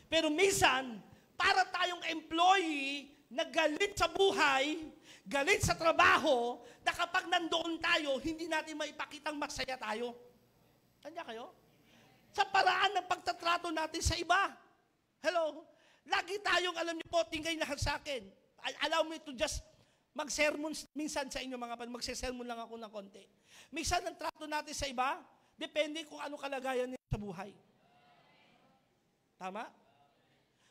A: Pero minsan, para tayong employee na galit sa buhay, galit sa trabaho, na kapag nandoon tayo, hindi natin maipakitang masaya tayo. Kanya kayo? Sa paraan ng pagtatrato natin sa iba. Hello? Lagi tayong, alam niyo po, tingay lahat sa akin. Allow me to just mag-sermon minsan sa inyo mga pan. Magse-sermon lang ako ng konti. Minsan ang trato natin sa iba, depende kung ano kalagayan nila sa buhay. Tama?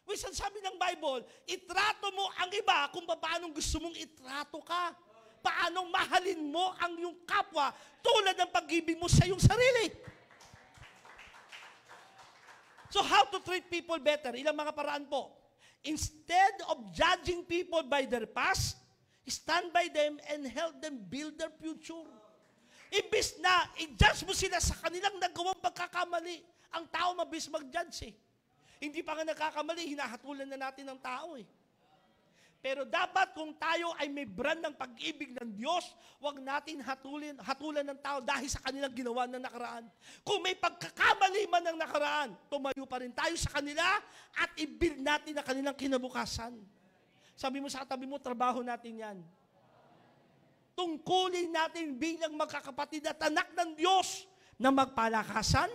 A: Minsan sabi ng Bible, itrato mo ang iba kung paano gusto mong itrato ka. Paano mahalin mo ang iyong kapwa tulad ng pag-ibig mo sa iyong sarili. So how to treat people better? Ilang mga paraan po. Instead of judging people by their past, stand by them and help them build their future. Imbis na i-judge mo sila sa kanilang nagawang pagkakamali, ang tao mabilis mag-judge eh. Hindi pa nga nagkakamali, hinahatulan na natin ng tao eh. Pero dapat kung tayo ay may brand ng pag-ibig ng Diyos, huwag natin hatulan ng tao dahil sa kanilang ginawa ng nakaraan. Kung may pagkakamali man ng nakaraan, tumayo pa rin tayo sa kanila at i-build natin ang kanilang kinabukasan. Sabi mo sa katabi mo, trabaho natin yan. Tungkulin natin bilang magkakapatid at anak ng Diyos na magpalakasan.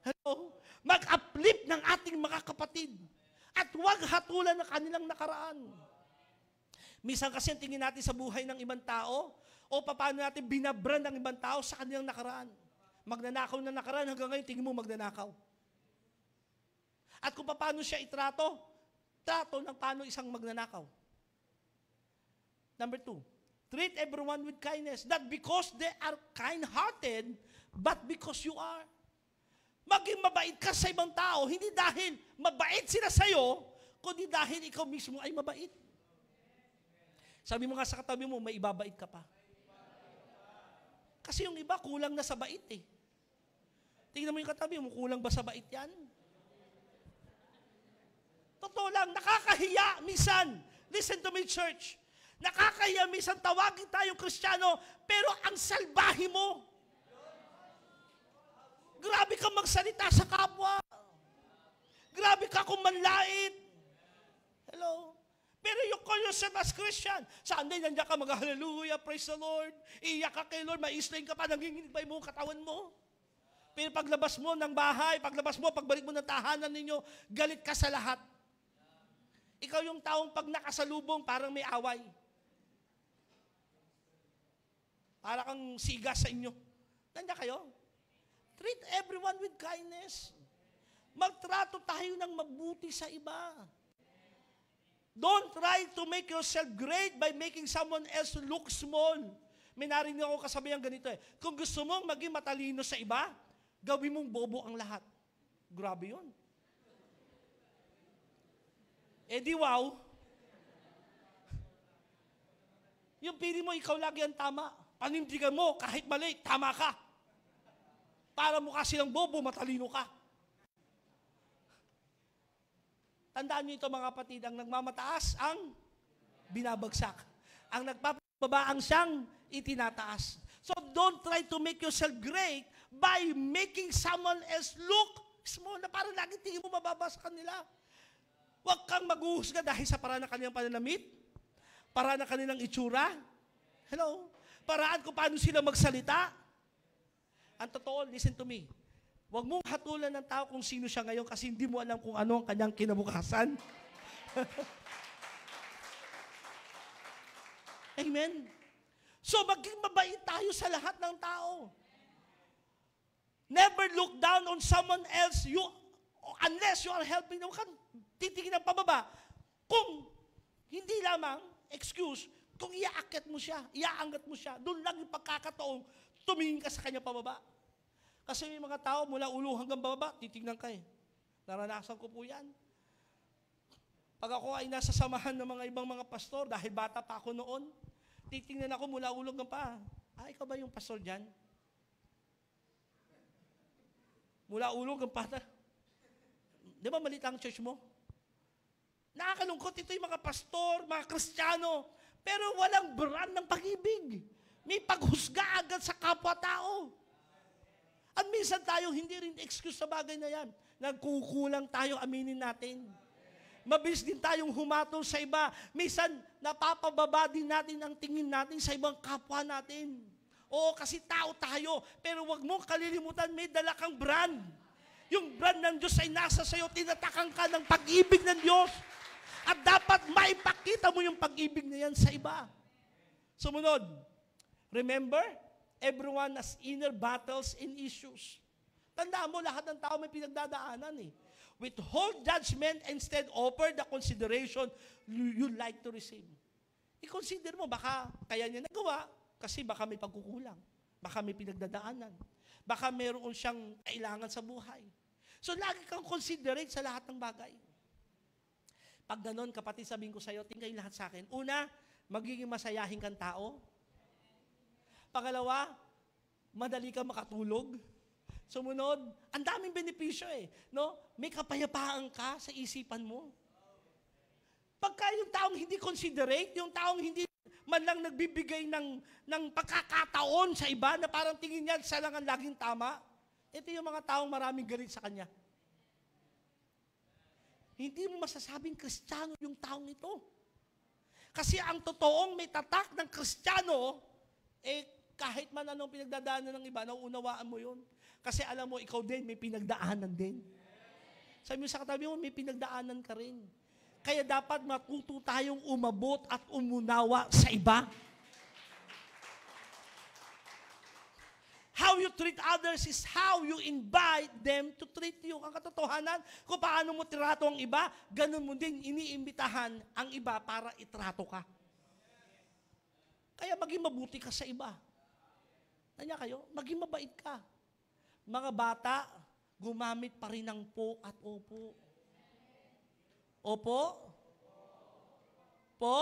A: Hello? Mag-uplift ng ating mga kapatid. At huwag hatulan ng kanilang nakaraan. Minsan kasi ang tingin natin sa buhay ng ibang tao o paano natin binabrand ng ibang tao sa kanilang nakaraan. Magnanakaw na nakaraan, hanggang ngayon tingin mo magnanakaw. At kung paano siya itrato, trato ng paano isang magnanakaw. Number 2, treat everyone with kindness, not because they are kind-hearted, but because you are. Maging mabait ka sa ibang tao, hindi dahil mabait sila sa'yo, kundi dahil ikaw mismo ay mabait. Sabi mo nga sa katabi mo, may ibabait ka pa. Kasi yung iba, kulang na sa bait eh. Tingnan mo yung katabi mo, kulang ba sa bait yan? Totoo lang, nakakahiya minsan. Listen to me, church. Nakakahiya minsan tawagin tayong Kristiyano, pero ang salbahe mo. Grabe ka magsalita sa kapwa. Grabe ka kung manlait. Hello? Pero you call yourself as Christian. Sunday, nandiyan ka mag-hallelujah, praise the Lord. Iiyak ka kay Lord, maisling ka pa, nanginginig pa yung katawan mo. Pero paglabas mo ng bahay, pagbalik mo ng tahanan ninyo, galit ka sa lahat. Ikaw yung taong pag nakasalubong, parang may away. Para kang siga sa inyo. Nandiyan kayo. Treat everyone with kindness. Magtrato tayo ng mabuti sa iba. Don't try to make yourself great by making someone else look small. May narinig ako kasabihan ganito eh. Kung gusto mong maging matalino sa iba, gawin mong bobo ang lahat. Grabe yun. Eh di wow. Yung pili mo, ikaw lagi ang tama. Panindigan mo, kahit mali, tama ka. Para mukha silang bobo, matalino ka. Tandaan niyo ito mga kapatid, ang nagmamataas ang binabagsak. Ang nagpapababa ang siyang itinataas. So don't try to make yourself great by making someone else look small na parang lagi tingin mo mababa sa kanila. Huwag kang maghuhusga dahil sa paraan ng kanilang pananamit, paraan ng kanilang itsura, paraan kung paano sila magsalita. Ang totoo, listen to me, huwag mong hatulan ng tao kung sino siya ngayon kasi hindi mo alam kung ano ang kanyang kinabukasan. Amen? So maging mabait tayo sa lahat ng tao. Never look down on someone else unless you are helping them. Huwag kang titingin ng pababa. Kung hindi lamang, excuse, kung iaakit mo siya, iaangat mo siya, doon lang yung pagkakataong tumingin ka sa kanya pababa. Kasi may mga tao mula ulo hanggang bababa, titignan ka eh. Naranasan ko po yan. Pag ako ay nasa samahan ng mga ibang mga pastor, dahil bata pa ako noon, titignan ako mula ulo hanggang paa. Ikaw ba yung pastor dyan? Mula ulo hanggang paa. Di ba malita ang church mo? Nakakalungkot ito yung mga pastor, mga Kristiyano, pero walang brand ng pag-ibig. May paghusga agad sa kapwa-tao. At minsan tayo hindi rin excuse sa bagay na yan. Nagkukulang tayo, aminin natin. Mabilis din tayong humatol sa iba. Minsan, napapababa din natin ang tingin natin sa ibang kapwa natin. Oo, kasi tao tayo. Pero wag mong kalilimutan, may dala kang brand. Yung brand ng Diyos ay nasa sa'yo, tinatakan ka ng pag-ibig ng Diyos. At dapat maipakita mo yung pag-ibig na yan sa iba. Sumunod, remember, everyone has inner battles and issues. Tandaan mo, lahat ng tao may pinagdadaanan eh. Withhold judgment, instead offer the consideration you like to receive. I-consider mo, baka kaya niya nagawa, kasi baka may pagkukulang. Baka may pinagdadaanan. Baka meron siyang kailangan sa buhay. So, lagi kang considerate sa lahat ng bagay. Pag ganon, kapatid, sabihin ko sa'yo, tingin lahat sa akin. Una, magiging masayahin kang tao. Pangalawa, madali kang makatulog. Sumunod, ang daming benepisyo eh. No? May kapayapaan ka sa isipan mo. Pagka yung taong hindi considerate, yung taong hindi man lang nagbibigay ng pagkakataon sa iba na parang tingin niya siya lang ang laging tama, ito yung mga taong maraming galit sa kanya. Hindi mo masasabing Kristiyano yung taong ito. Kasi ang totoong may tatak ng Kristiyano, kahit man anong pinagdadaanan ng iba, nauunawaan mo yun. Kasi alam mo, ikaw din, may pinagdaanan din. Sabi mo sa katabi mo, may pinagdaanan ka rin. Kaya dapat matuto tayong umabot at umunawa sa iba. How you treat others is how you invite them to treat you. Ang katotohanan, kung paano mo tirato ang iba, ganun mo din iniimbitahan ang iba para itrato ka. Kaya maging mabuti ka sa iba. Kanya kayo, maging mabait ka. Mga bata, gumamit pa rin ng po at opo. Opo? Po?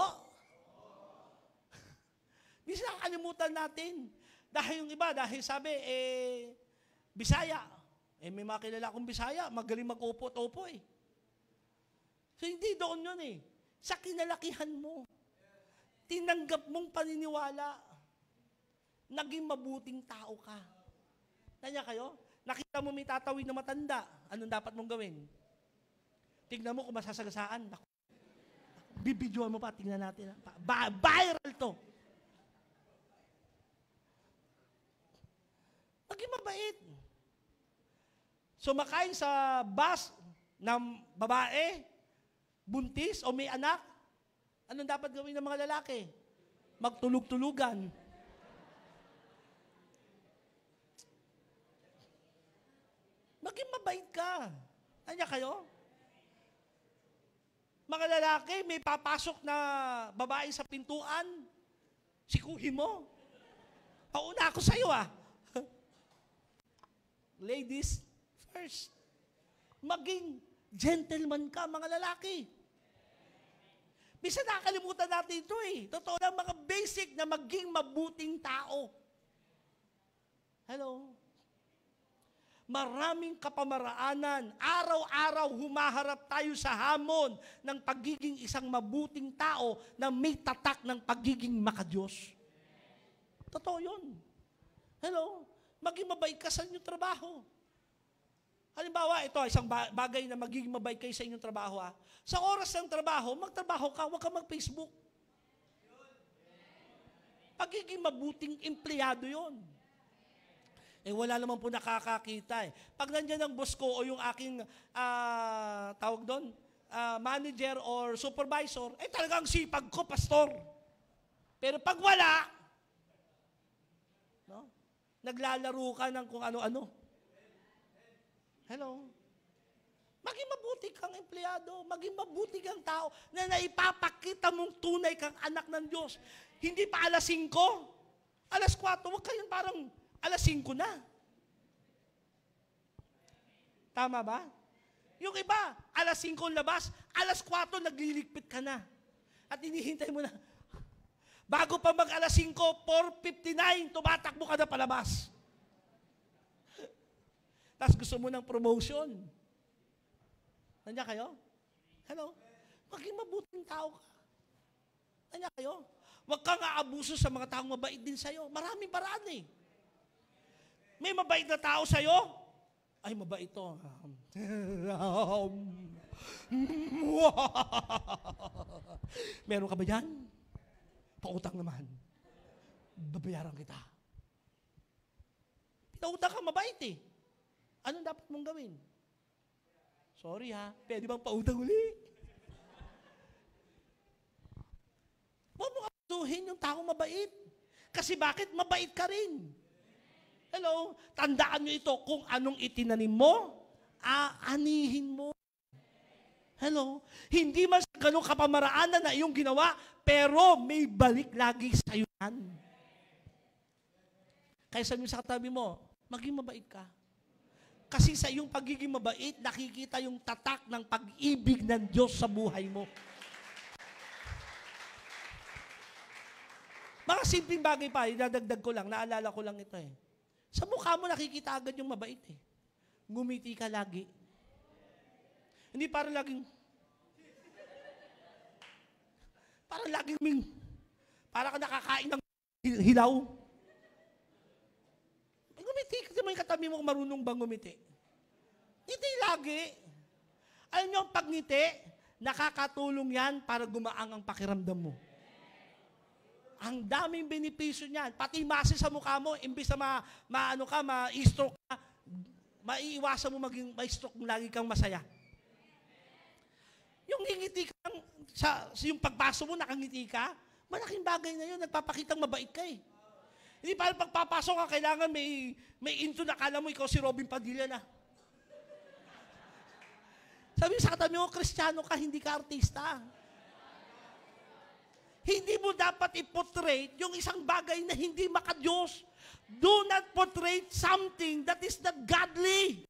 A: Minsan nakakalimutan natin. Dahil yung iba, dahil sabi, Bisaya. May mga kilala akong Bisaya, magaling mag-opo at opo eh. So hindi doon yun eh. Sa kinalakihan mo. Tinanggap mong paniniwala. Naging mabuting tao ka. Kanya kayo? Nakita mo may tatawid na matanda. Anong dapat mong gawin? Tignan mo kung masasagasaan. Bibidyoan mo pa, tingnan natin. Viral to. Maging mabait. Sumakay sa bus ng babae, buntis o may anak, anong dapat gawin ng mga lalaki? Magtulog-tulugan. Maging mabait ka. Kanya kayo? Mga lalaki, may papasok na babae sa pintuan, sikuhin mo. Pauna ako sa'yo Ladies first. Maging gentleman ka, mga lalaki. Bisa nakakalimutan natin ito Totoo lang, mga basic na maging mabuting tao. Hello? Maraming kapamaraanan. Araw-araw humaharap tayo sa hamon ng pagiging isang mabuting tao na may tatak ng pagiging makadiyos. Totoo yun. Hello? Maging mabait ka sa inyong trabaho. Halimbawa, ito, isang bagay na magiging mabait kayo sa inyong trabaho. Sa oras ng trabaho, magtrabaho ka, huwag ka mag-Facebook. Pagiging mabuting empleyado yon. Wala naman po nakakakita Pag nandiyan ang boss ko o yung aking, tawag doon, manager or supervisor, talagang sipag ko, pastor. Pero pag wala, no? Naglalaro ka ng kung ano-ano. Hello? Maging mabuti kang empleyado, maging mabuti kang tao na naipapakita mong tunay kang anak ng Diyos. Hindi pa alas 5, alas 4, huwag kayong parang alas 5 na. Tama ba? Yung iba, alas 5 labas, alas 4 nagliligpit ka na. At hinihintay mo na. Bago pa mag alas 5, 4:59, tumatakbo ka na palabas. Tapos gusto mo ng promotion. Nandiyan kayo? Hello? Maging mabuting tao ka. Nandiyan kayo? Huwag kang aabuso sa mga taong mabait din sa'yo. Maraming paraan May mabait na tao sa'yo? Ay, mabait to. Meron ka ba dyan? Pautang naman. Babayaran kita. Pinautang ka, mabait Anong dapat mong gawin? Sorry pwede bang pautang uli? Huwag mo kapatuhin yung taong mabait. Kasi bakit? Mabait ka rin. Hello? Tandaan nyo ito, kung anong itinanim mo, aanihin mo. Hello? Hindi man sa ganong kapamaraanan na iyong ginawa, pero may balik lagi sa iyo yan. Kaya sabi mo sa katabi mo, maging mabait ka. Kasi sa iyong pagiging mabait, nakikita yung tatak ng pag-ibig ng Diyos sa buhay mo. Mga simpleng bagay pa, idadagdag ko lang, naalala ko lang ito Sa mukha mo nakikita agad yung mabait Ngumiti ka lagi. Hindi para laging, para ka nakakain ng hilaw. Ngumiti kasi may katabi mo kung marunong bang ngumiti. Ngiti lagi. Alam niyo, pag ngiti, nakakatulong yan para gumaang ang pakiramdam mo. Ang daming benepisyo niyan. Pati masi sa mukha mo, imbis na ma-stroke ka, maiiwasan mo maging ma-stroke kung lagi kang masaya. Yung ngingiti ka, yung pagbaso mo, nakangiti ka, malaking bagay na yun, nagpapakitang mabait ka Hindi parang pagpapasok ka, kailangan may into na kala mo ikaw si Robin Padilla na. Sabi sa katabi mo, Kristiyano ka, hindi ka artista. Hindi mo dapat i-portray yung isang bagay na hindi makadiyos. Do not portray something that is not godly.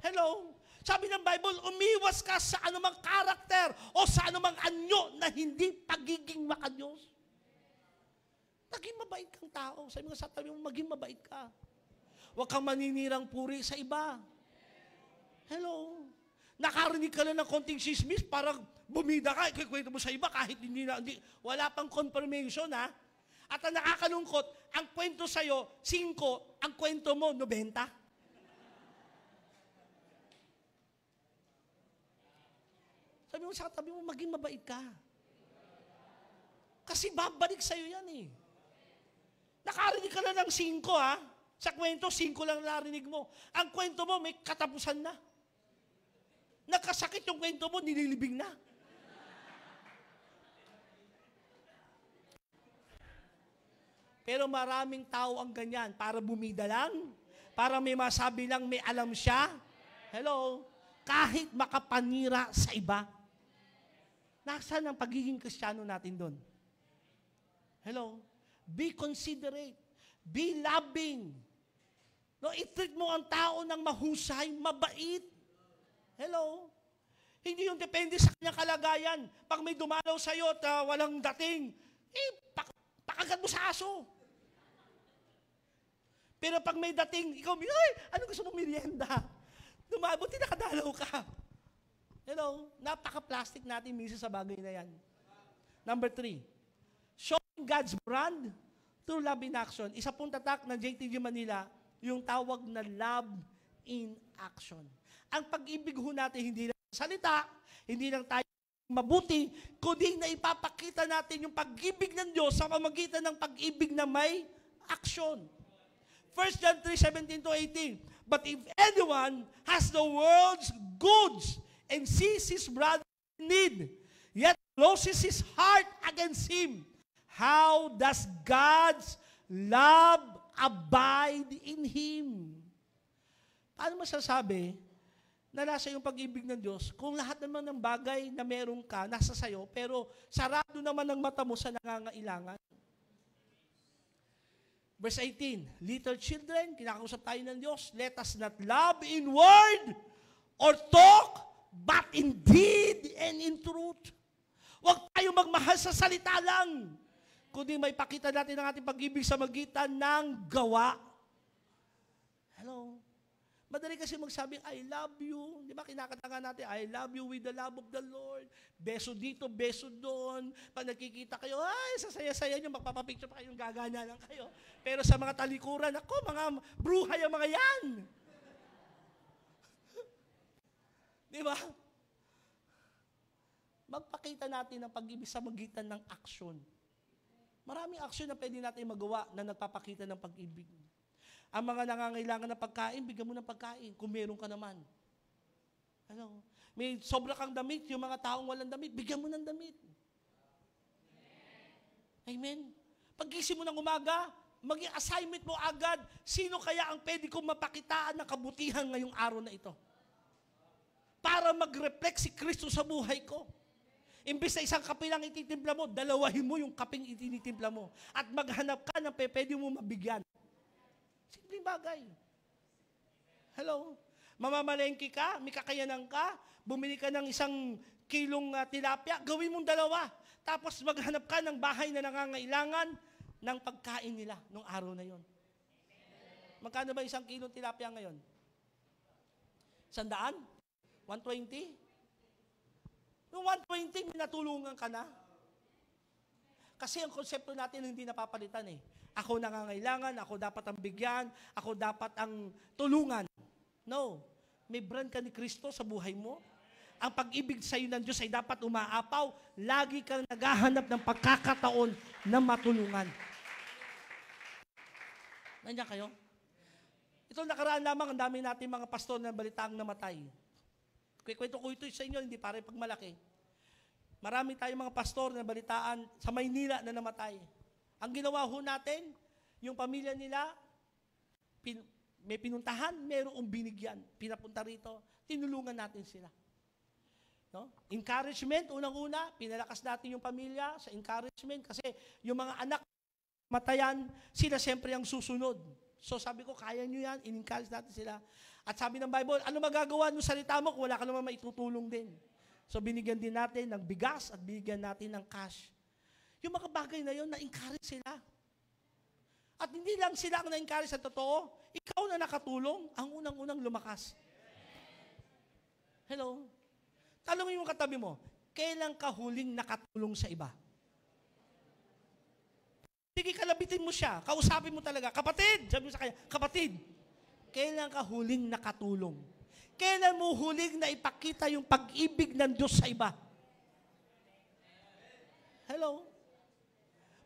A: Hello? Sabi ng Bible, umiwas ka sa anumang karakter o sa anumang anyo na hindi pagiging makadiyos. Naging mabait kang tao. Sabi mo sa tabi mo, maging mabait ka. Huwag kang maninirang puri sa iba. Hello? Nakarinig ka lang ng konting sismis, parang bumida ka, ikikwento mo sa iba kahit wala pang confirmation, ha? At ang nakakalungkot, ang kwento sa'yo, 5, ang kwento mo, 90. Sabi mo sa katabi mo, maging mabait ka. Kasi babalik sa'yo yan eh. Nakarinig ka lang ng 5, ha? Sa kwento, 5 lang narinig mo. Ang kwento mo, may katapusan na. Nagkasakit yung kwento mo, nililibing na. Pero maraming tao ang ganyan, para bumida lang, para may masabi lang, may alam siya. Hello? Kahit makapanira sa iba. Nasaan ang pagiging Kristiyano natin doon? Hello? Be considerate. Be loving. No, i-treat mo ang tao ng mahusay, mabait. Hello? Hindi yung depende sa kanyang kalagayan. Pag may dumalaw sa'yo at walang dating, pakagad mo sa aso. Pero pag may dating, ikaw, ay, ano gusto mong merienda? Buti nakadalaw ka. Hello? Napaka-plastic natin minsan sa bagay na yan. Number 3, showing God's brand through love in action. Isa pong tatak ng JTG Manila, yung tawag na love in action. Ang pag-ibig ho natin, hindi lang salita, hindi lang tayo mabuti, kundi na ipapakita natin yung pag-ibig ng Diyos sa pamagitan ng pag-ibig na may action. 1 John 3:17-18, but if anyone has the world's goods and sees his brother in need, yet closes his heart against him, how does God's love abide in him? Paano masasabi na nasa yung pag-ibig ng Diyos kung lahat naman ng bagay na meron ka, nasa sayo, pero sarado naman ang mata mo sa nangangailangan? Verse 18, little children, kinakausap tayo ng Diyos, let us not love in word or talk, but in deed and in truth. Huwag tayo magmahal sa salita lang, kundi may pakita natin ang ating pag-ibig sa magitan ng gawa. Hello? Madali kasi magsabi, I love you. Di ba kinakanta nga natin, I love you with the love of the Lord. Beso dito, beso doon. Pag nakikita kayo, ay, sasaya-saya nyo, magpapapicture pa kayong gagana lang kayo. Pero sa mga talikuran, ako, mga bruhay ang mga yan. Di ba? Magpakita natin ang pag-ibig sa magitan ng aksyon. Maraming aksyon na pwede natin magawa na nagpapakita ng pag-ibig. Ang mga nangangailangan ng pagkain, bigyan mo ng pagkain kung meron ka naman. Ano? May sobra kang damit, yung mga taong walang damit, bigyan mo ng damit. Amen? Pag-gising mo ng umaga, maging assignment mo agad, sino kaya ang pwede kong mapakitaan ng kabutihan ngayong araw na ito? Para mag-reflect si Kristo sa buhay ko. Imbes na isang kape lang ititimpla mo, dalawahin mo yung kapeng itinitimpla mo. At maghanap ka ng pwede mo mabigyan. Simpleng bagay. Hello? Mamamalengke ka, may kakayanan ka, bumili ka ng 1 kilong tilapia, gawin mong 2. Tapos maghanap ka ng bahay na nangangailangan ng pagkain nila nung araw na yon. Magkano ba 1 kilong tilapia ngayon? 100? 120? Yung 120, may natulungan ka na. Kasi ang konsepto natin hindi napapalitan eh. Ako nangangailangan, ako dapat ang bigyan, ako dapat ang tulungan. No. May brand ka ni Kristo sa buhay mo. Ang pag-ibig sa iyo ng Diyos ay dapat umaapaw. Lagi kang naghahanap ng pagkakataon na matulungan. Nandiyan kayo? Ito nakaraan lamang, ang dami natin mga pastor na balitaang namatay. Kwento ko ito sa inyo, hindi para pagmalaki. Marami tayong mga pastor na balitaan sa Maynila na namatay. Ang ginawa ho natin, Yung pamilya nila, may pinuntahan, mayroong binigyan. Pinapunta rito, tinulungan natin sila. No? Encouragement, unang-una, pinalakas natin yung pamilya sa encouragement kasi yung mga anak matayan, sila siyempre ang susunod. So sabi ko, kaya nyo yan, in-encourage natin sila. At sabi ng Bible, ano magagawa ng salita mo kung wala ka naman maitutulong din? So binigyan din natin ng bigas at binigyan natin ng cash. Yung mga bagay na yun, na-encourage sila. At hindi lang sila ang na-encourage sa totoo, ikaw na nakatulong, ang unang-unang lumakas. Hello? Talungin mo katabi mo, kailan ka huling nakatulong sa iba? Sige, kalabitin mo siya, kausapin mo talaga, kapatid, sabi mo sa kanya, kapatid, kailan ka huling nakatulong? Kailan mo huling na ipakita yung pag-ibig ng Diyos sa iba? Hello?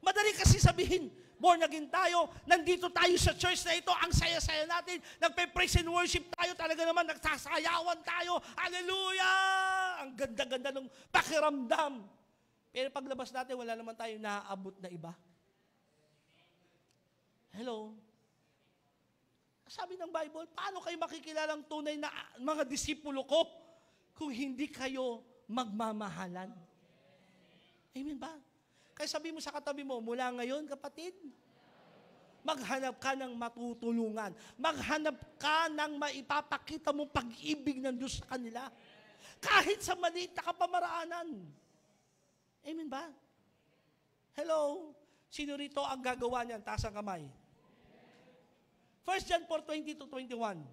A: Madali kasi sabihin, born again tayo, nandito tayo sa church na ito, ang saya-saya natin, nagpe-praise and worship tayo, talaga naman, nagsasayawan tayo, hallelujah! Ang ganda-ganda ng pakiramdam. Pero paglabas natin, wala naman tayo naaabot na iba. Hello? Sabi ng Bible, paano kayo makikilalang tunay na mga disipulo ko kung hindi kayo magmamahalan? Amen ba? Kaya sabi mo sa katabi mo, mula ngayon, kapatid, maghanap ka ng matutulungan. Maghanap ka ng maipapakita mong pag-ibig ng Diyos sa kanila. Kahit sa maliit na kapamaraanan. Amen ba? Hello? Sino rito ang gagawa niyan? Taas ang kamay. 1 John 4:20-21.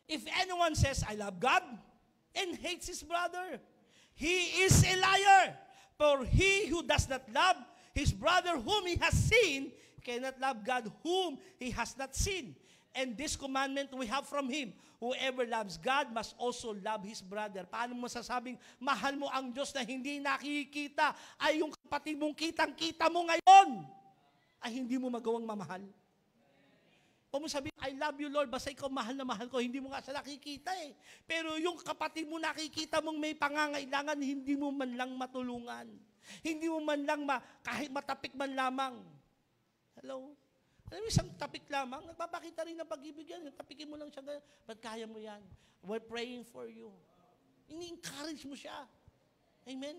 A: If anyone says, I love God, and hates his brother, he is a liar. For he who does not love his brother whom he has seen cannot love God whom he has not seen. And this commandment we have from him, whoever loves God must also love his brother. Paano mo masasabing mahal mo ang Diyos na hindi nakikita ay yung kapatid mong kitang-kita mo ngayon ay hindi mo magawang mamahal? O mo sabihin, I love you Lord, basta ikaw mahal na mahal ko, hindi mo nga siya nakikita eh. Pero yung kapatid mo nakikita mong may pangangailangan, hindi mo man lang matulungan. Hindi mo man lang, kahit matapik man lamang. Hello? Alam mo, isang tapik lamang, nagpapakita rin ng pag-ibig yan. Tapikin mo lang siya, ba't kaya mo yan? We're praying for you. Ini-encourage mo siya. Amen?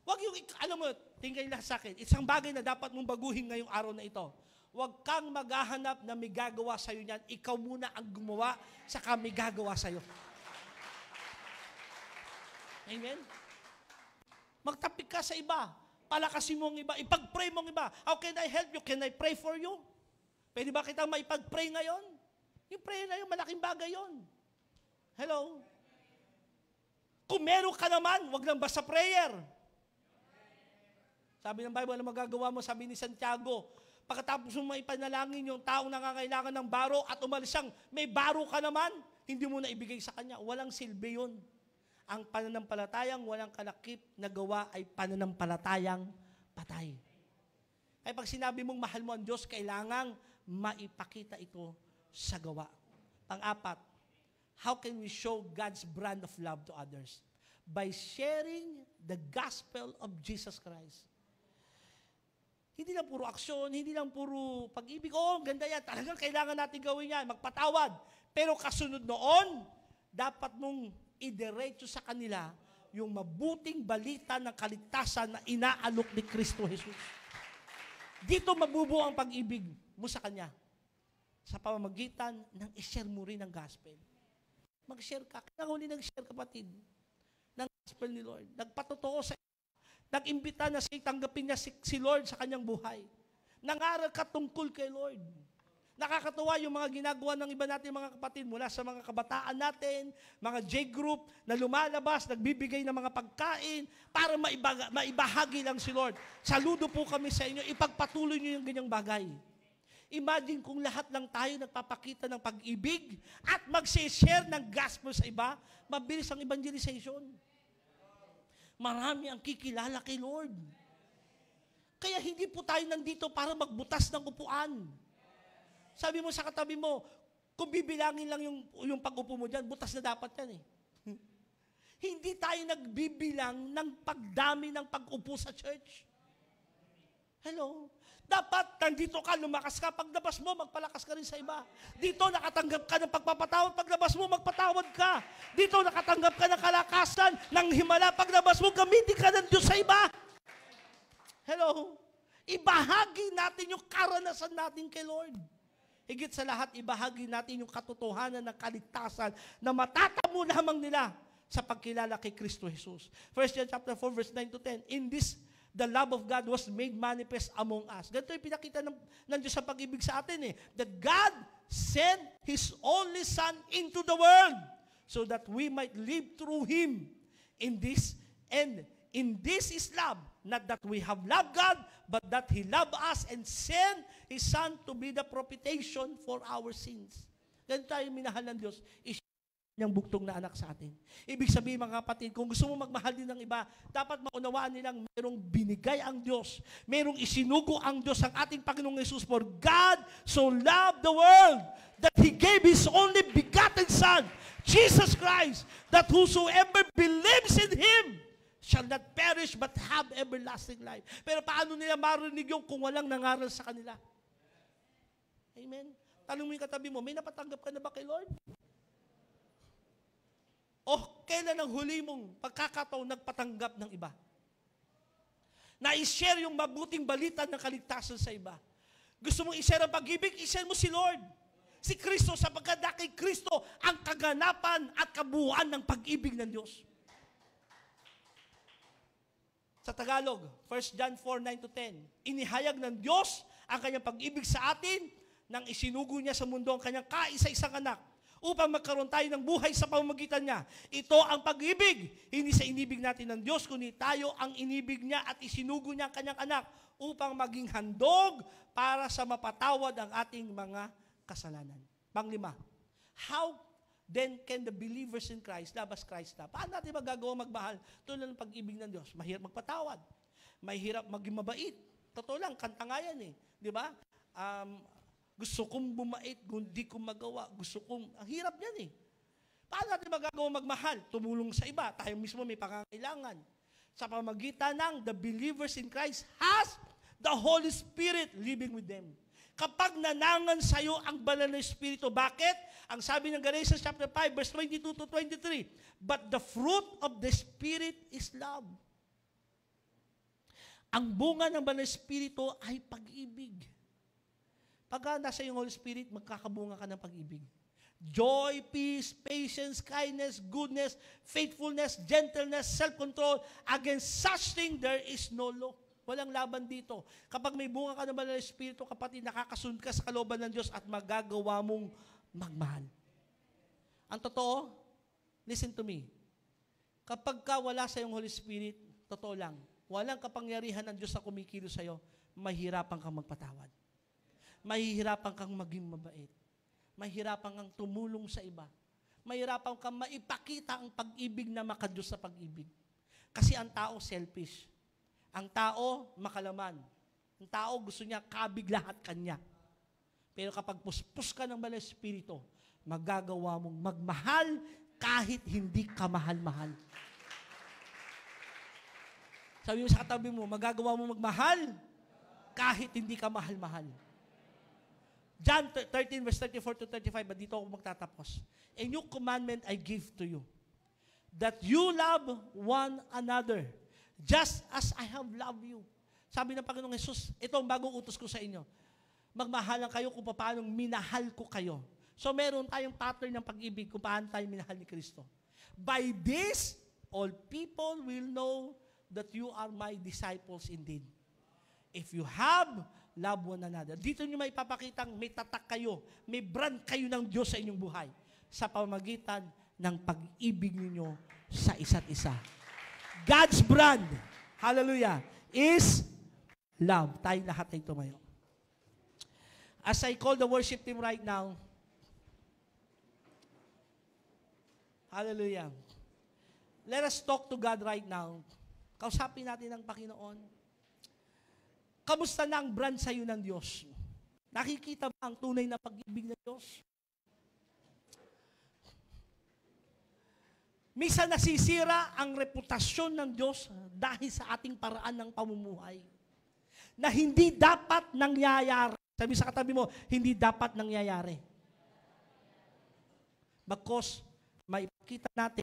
A: Huwag yung, alam mo, tingin lang sa akin, isang bagay na dapat mong baguhin ngayong araw na ito. Huwag kang maghahanap na may gagawa sa'yo niyan. Ikaw muna ang gumawa, saka may gagawa sa'yo. Amen? Magtapik ka sa iba. Palakasin mo ang iba. Ipag-pray mo ang iba. How can I help you? Can I pray for you? Pwede ba kitang maipag-pray ngayon? Yung prayer na yun, malaking bagay yun. Hello? Kung meron ka naman, huwag lang basta prayer. Sabi ng Bible, ano magagawa mo? Sabi ni Santiago, pagkatapos mo maipanalangin yung taong nangangailangan ng baro at umalis siyang, may baro ka naman, hindi mo na ibigay sa kanya. Walang silbi yun. Ang pananampalatayang walang kalakip na gawa ay pananampalatayang patay. Ay pag sinabi mong mahal mo ang Diyos, kailangang maipakita ito sa gawa. Pang-apat, how can we show God's brand of love to others? By sharing the gospel of Jesus Christ. Hindi lang puro aksyon, hindi lang puro pag-ibig. Oo, ganda yan. Talagang kailangan natin gawin yan. Magpatawad. Pero kasunod noon, dapat mong idiretso sa kanila yung mabuting balita ng kaligtasan na inaalok ni Kristo Jesus. Dito mabubuo ang pag-ibig mo sa Kanya. Sa pamamagitan ng i-share mo rin ang gospel. Mag-share ka. Kaya huli nag-share, kapatid, ng gospel ni Lord. Nagpatotoo sa nag-imbita na tanggapin niya si Lord sa kanyang buhay. Nangaral ka tungkol kay Lord. Nakakatuwa yung mga ginagawa ng iba natin mga kapatid mula sa mga kabataan natin, mga J-group na lumalabas, nagbibigay ng mga pagkain para maibahagi lang si Lord. Saludo po kami sa inyo, ipagpatuloy niyo yung ganyang bagay. Imagine kung lahat lang tayo nagpapakita ng pag-ibig at mag-share ng gospel sa iba, mabilis ang evangelization. Marami ang kikilala kay Lord. Kaya hindi po tayo nandito para magbutas ng upuan. Sabi mo sa katabi mo, kung bibilangin lang yung pag-upo mo dyan, butas na dapat yan eh. Hindi tayo nagbibilang ng pagdami ng pag-upo sa church. Hello? Dapat, nandito ka, lumakas ka. Paglabas mo, magpalakas ka rin sa iba. Dito, nakatanggap ka ng pagpapatawad. Paglabas mo, magpatawad ka. Dito, nakatanggap ka ng kalakasan, ng himala. Paglabas mo, gamitin ka ng Diyos sa iba. Hello? Ibahagi natin yung karanasan natin kay Lord. Higit sa lahat, ibahagi natin yung katotohanan ng kaligtasan na matatamo lamang nila sa pagkilala kay Kristo Jesus. 1 John chapter 4, verse 9 to 10. In this, the love of God was made manifest among us. Ganito yung pinakita ng Diyos sa pag-ibig sa atin that God sent His only Son into the world so that we might live through Him. In this is love, not that we have loved God, but that He loved us and sent His Son to be the propitiation for our sins. Ganito tayo minahal ng Diyos. Niyang bugtong na anak sa atin. Ibig sabihin, mga kapatid, kung gusto mo magmahal din ng iba, dapat maunawaan nilang mayroong binigay ang Diyos. Mayroong isinugo ang Diyos, ang ating Panginoong Jesus. For God so loved the world that He gave His only begotten Son, Jesus Christ, that whosoever believes in Him shall not perish but have everlasting life. Pero paano nila marinig yung kung walang nangaral sa kanila? Amen? Tanong mo yung katabi mo, may napatanggap ka na ba kay Lord? O kailan ang huli mong pagkakataon nagpatanggap ng iba? Na-share yung mabuting balita ng kaligtasan sa iba. Gusto mong i-share ang pag-ibig? I-share mo si Lord. Si Kristo, sapagkat kay Kristo ang kaganapan at kabuuan ng pag-ibig ng Diyos. Sa Tagalog, 1 John 4, 9 to 10, inihayag ng Diyos ang kanyang pag-ibig sa atin nang isinugo niya sa mundo ang kanyang kaisa-isang anak upang magkaroon tayo ng buhay sa pamamagitan niya. Ito ang pag-ibig, hindi sa inibig natin ng Diyos, kundi tayo ang inibig niya at isinugo niya ang kanyang anak upang maging handog para sa mapatawad ang ating mga kasalanan. Panglima, how then can the believers in Christ love as Christ love? Paano natin magagawa magmahal tulad ng pag-ibig ng Diyos? Mahirap magpatawad. Mahirap maging mabait. Totoo lang, kanta nga yan Di ba? Gusto kong bumait, hindi ko magawa. Ang hirap yan Paano natin magagawa magmahal? Tumulong sa iba. Tayo mismo may pangangailangan. Sa pamagitan ng the believers in Christ has the Holy Spirit living with them. Kapag nanangan sa iyo ang banal na Espiritu, bakit? Ang sabi ng Galatians chapter 5, verse 22 to 23, but the fruit of the Spirit is love. Ang bunga ng banal na Espiritu ay pag-ibig. Pagka nasa yung Holy Spirit, magkakabunga ka ng pag-ibig. Joy, peace, patience, kindness, goodness, faithfulness, gentleness, self-control. Against such thing, there is no law. Walang laban dito. Kapag may bunga ka ng banal na Espiritu, kapatid, nakakasunod ka sa kalooban ng Diyos at magagawa mong magmahal. Ang totoo, listen to me. Kapag ka wala sa iyong Holy Spirit, totoo lang, walang kapangyarihan ng Diyos na kumikilos sa iyo, mahirapan kang magpatawad. Mahihirapan kang maging mabait. Mahihirapan kang tumulong sa iba. Mahihirapan kang maipakita ang pag-ibig na makadiyos sa pag-ibig. Kasi ang tao selfish. Ang tao makalaman. Ang tao gusto niya kabig lahat kanya. Pero kapag puspos ka ng banal na Espiritu, magagawa mong magmahal kahit hindi ka mahal-mahal. Sabi mo sa katabi mo, magagawa mong magmahal kahit hindi ka mahal-mahal. John 13, verse 34 to 35, but dito ako magtatapos. A new commandment I give to you, that you love one another, just as I have loved you. Sabi ng Panginoong Jesus, ito ang bagong utos ko sa inyo. Magmahalan kayo kung paano minahal ko kayo. So meron tayong pattern ng pag-ibig kung paano tayo minahal ni Kristo. By this, all people will know that you are my disciples indeed. If you have love one another. Dito nyo may papakitang may tatak kayo, may brand kayo ng Diyos sa inyong buhay sa pamamagitan ng pag-ibig ninyo sa isa't isa. God's brand, hallelujah, is love. Tayong lahat ay tumayo. As I call the worship team right now, hallelujah, let us talk to God right now. Kausapin natin ang Panginoon. Kamusta na ang brand sa iyo ng Diyos? Nakikita ba ang tunay na pag-ibig ng Diyos? Minsan nasisira ang reputasyon ng Diyos dahil sa ating paraan ng pamumuhay. na hindi dapat nangyayari. Sabi sa katabi mo, hindi dapat nangyayari. Bagkos, maipakita natin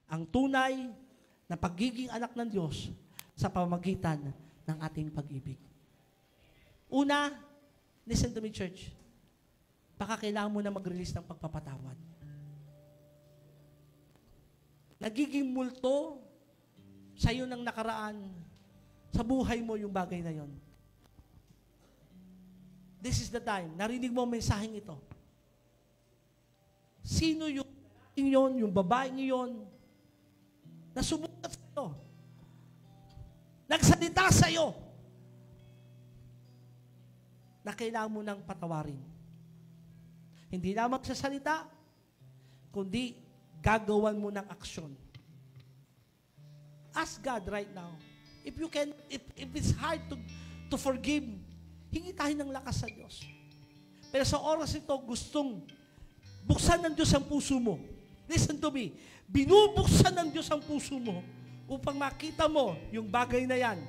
A: ang tunay na pagiging anak ng Diyos sa pamamagitan ng ating pag-ibig. Una, listen to me, church. Baka kailangan mo na mag-release ng pagpapatawad. Nagiging multo sa iyo ng nakaraan, sa buhay mo yung bagay na yon. This is the time. Narinig mo ang mensaheng ito. Sino yung babaeng yon, na sumukat sa iyo, nagsalita sa iyo, na kailangan mo nang patawarin. Hindi lamang sa salita, kundi gagawan mo ng aksyon. Ask God right now. If you can, if it's hard to forgive, hingi tayo ng lakas sa Diyos. Pero sa oras ito, gustong buksan ng Diyos ang puso mo. Listen to me. Binubuksan ng Diyos ang puso mo upang makita mo yung bagay na yan.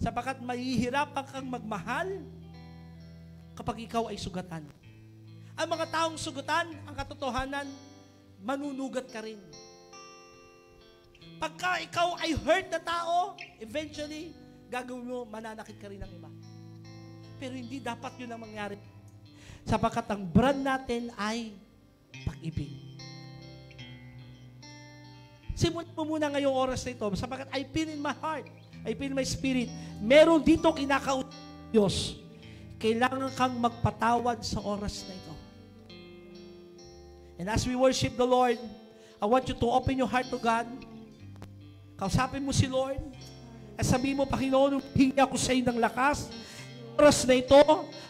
A: Sapagkat mahihirapan kang magmahal kapag ikaw ay sugatan. Ang mga taong sugatan, ang katotohanan, manunugat ka rin. Pagka ikaw ay hurt na tao, eventually, gagawin mo, mananakit ka rin ng iba. Pero hindi dapat yun ang mangyari. Sapagkat ang brand natin ay pag-ibig. Simulan mo muna ngayong oras na ito, sapagkat I feel in my heart, I feel in my spirit, meron dito kinakausap ng Diyos. Kailangan kang magpatawad sa oras na ito. And as we worship the Lord, I want you to open your heart to God. Kausapin mo si Lord. At sabihin mo, Panginoon, hingi ako sa iyo ng lakas. Oras na ito,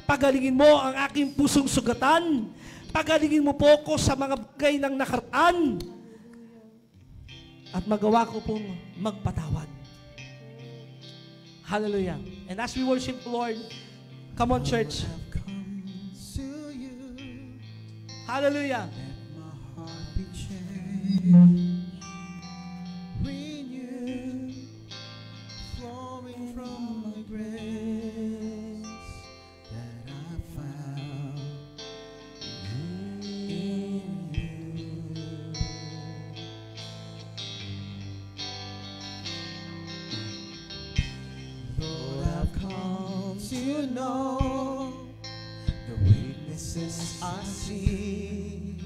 A: pagalingin mo ang aking pusong sugatan. Pagalingin mo po ako sa mga bagay ng nakaraan. At magawa ko pong magpatawad. Hallelujah. And as we worship the Lord, come on, church. Hallelujah.
B: I see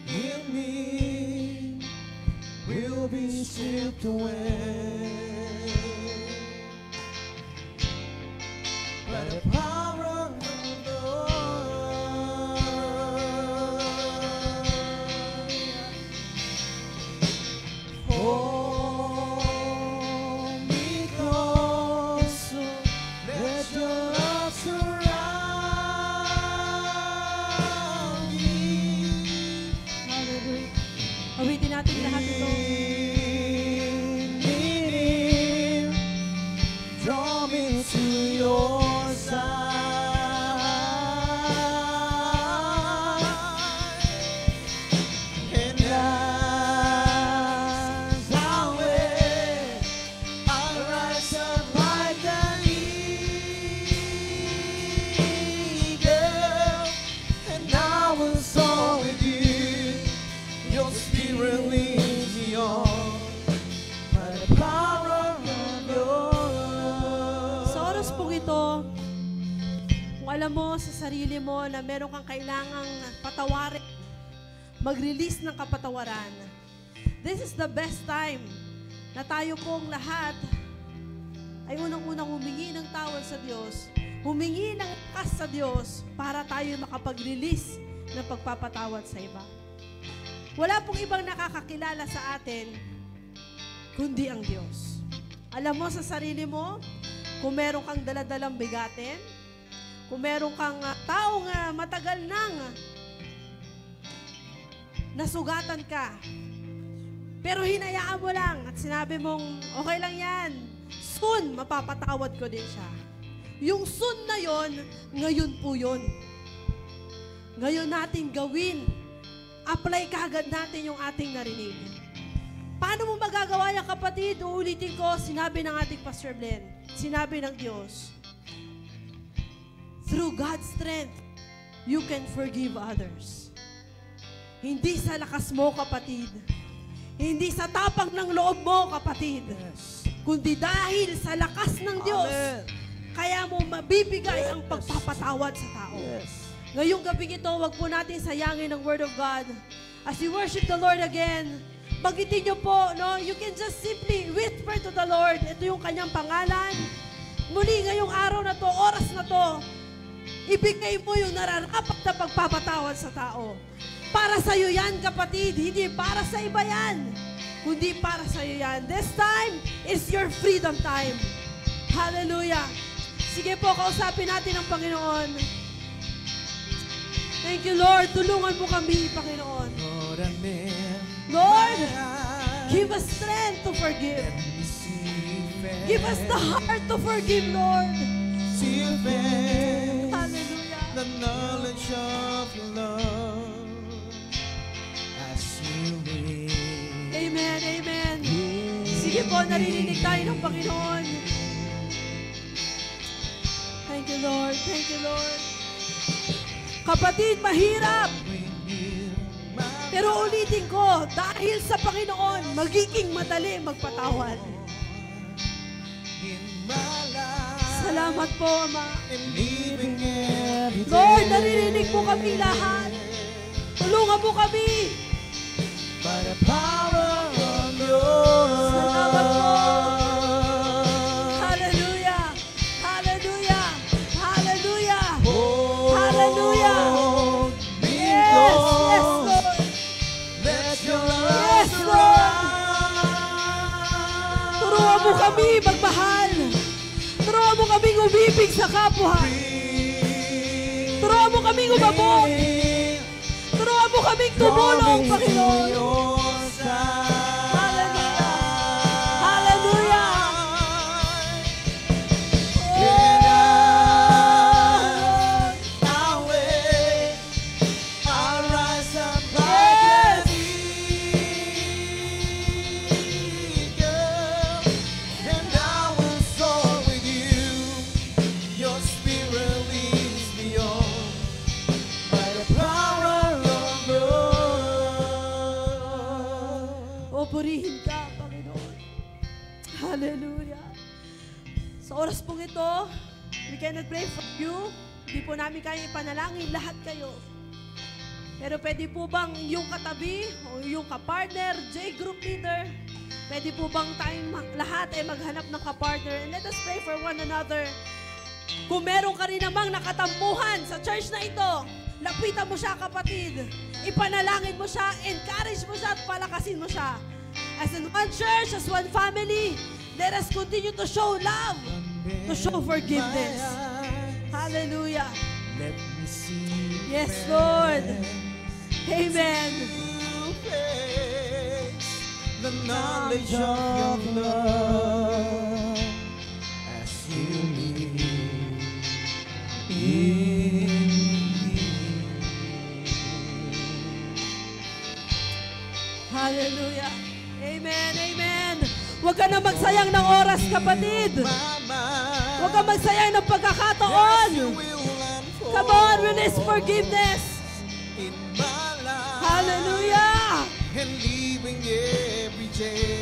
B: in me will be stripped away by the power of the Lord. Hold me close, let your love surround.
C: Awitin natin lahat ito.
B: Draw me to your side, and as I wait, I'll rise up like an eagle, and I will soar with you. Your spirit leads me on by the power of your love.
C: Sa oras pong ito, kung alam mo sa sarili mo na meron kang kailangang patawarin, mag-release ng kapatawaran, this is the best time na tayo pong lahat ay unang-unang humingi ng tawad sa Diyos, humingi ng lakas sa Diyos para tayo makapag-release ng pagpapatawad sa iba. Wala pong ibang nakakakilala sa atin, kundi ang Diyos. Alam mo sa sarili mo, kung meron kang daladalang bigatin, kung meron kang taong matagal nang nasugatan ka, pero hinayaan mo lang at sinabi mong, okay lang yan, soon mapapatawad ko din siya. Yung soon na yon, ngayon po yun. Ngayon natin gawin. Apply kaagad natin yung ating narinig. Paano mo magagawa yan, kapatid? Uulitin ko, sinabi ng ating Pastor Glenn. sinabi ng Diyos, through God's strength, you can forgive others. Hindi sa lakas mo, kapatid. Hindi sa tapang ng loob mo, kapatid. Kundi dahil sa lakas ng Diyos, kaya mo mabibigay ang pagpapatawad sa tao. Ngayong gabi ito, wag po natin sayangin ang Word of God. As we worship the Lord again, bagitin niyo po, no? You can just simply whisper to the Lord. Ito yung kanyang pangalan. Muli ngayong araw na to, oras na to, ibigay mo yung nararapat na pagpapatawad sa tao. Para sa iyo yan, kapatid. Hindi para sa iba yan. Kundi para sa iyo yan. This time is your freedom time. Hallelujah. Sige po, kausapin natin ang Panginoon. Thank you, Lord. Tulungan mo kami, Panginoon. Lord, give us strength to forgive. Give us the heart to forgive, Lord. Hallelujah.
B: The knowledge of your love as you live.
C: Amen, amen. Sige po, naririnig tayo ng Panginoon. Thank you, Lord. Thank you, Lord. Kapatid, mahirap. Pero ulitin ko, dahil sa Panginoon, magiging madali magpatawad. Salamat po, Ama. Lord, naririnig po kami lahat. Tulungan mo kami.
B: By the power of your
C: Salamat po. Hallelujah. Hallelujah. Hallelujah. Hallelujah. Yes, yes, Lord.
B: Let your
C: Yes,
B: love
C: Lord. Turuan mo kami magmahal. Turuan mo kaming umibig sa kapwa. Turuan mo kaming umabot. Turuan mo kaming tumulong, Panginoon. Hallelujah. Hallelujah. Purihin ka, Panginoon. Hallelujah. Sa oras pong ito, we cannot pray for you. Hindi po namin kaya ipanalangin lahat kayo. Pero pwede po bang yung katabi o yung kapartner, J-group leader, pwede po bang tayong lahat ay maghanap ng kapartner and let us pray for one another. Kung meron ka rin namang nakatampuhan sa church na ito, lapitan mo siya, kapatid. Ipanalangin mo siya, encourage mo siya at palakasin mo siya. As in one church, as one family, let us continue to show love, to show forgiveness. Hallelujah.
B: Let me see.
C: Yes, Lord. Amen.
B: The knowledge of your love as you live in me.
C: Hallelujah. Amen, amen. Huwag ka na magsayang ng oras, kapatid. Huwag ka magsayang ng pagkakataon. Come on, release forgiveness. Hallelujah.
B: And living every day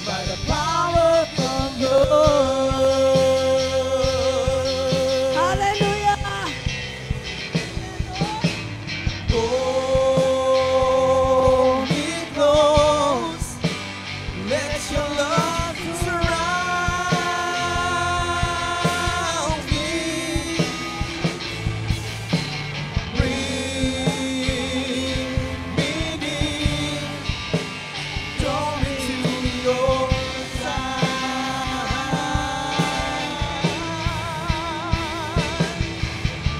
B: by the power of God.
C: Hallelujah.
B: Hold me close, let your love surround me. Bring me near, draw me to your side.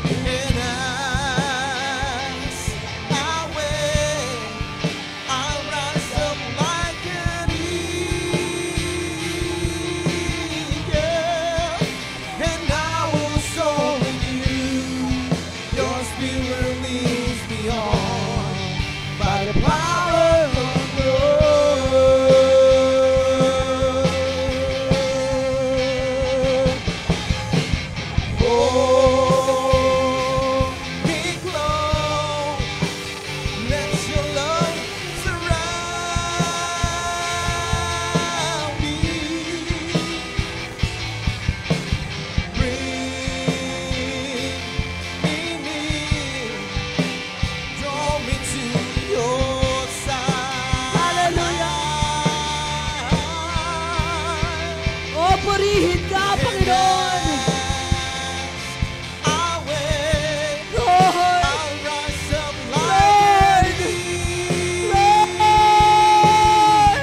B: And as I wait, I'll rise up like an eagle
C: purihin ka, Panginoon.
B: I'll wait.
C: Lord,
B: I'll rise up
C: Lord,
B: like an
C: Lord.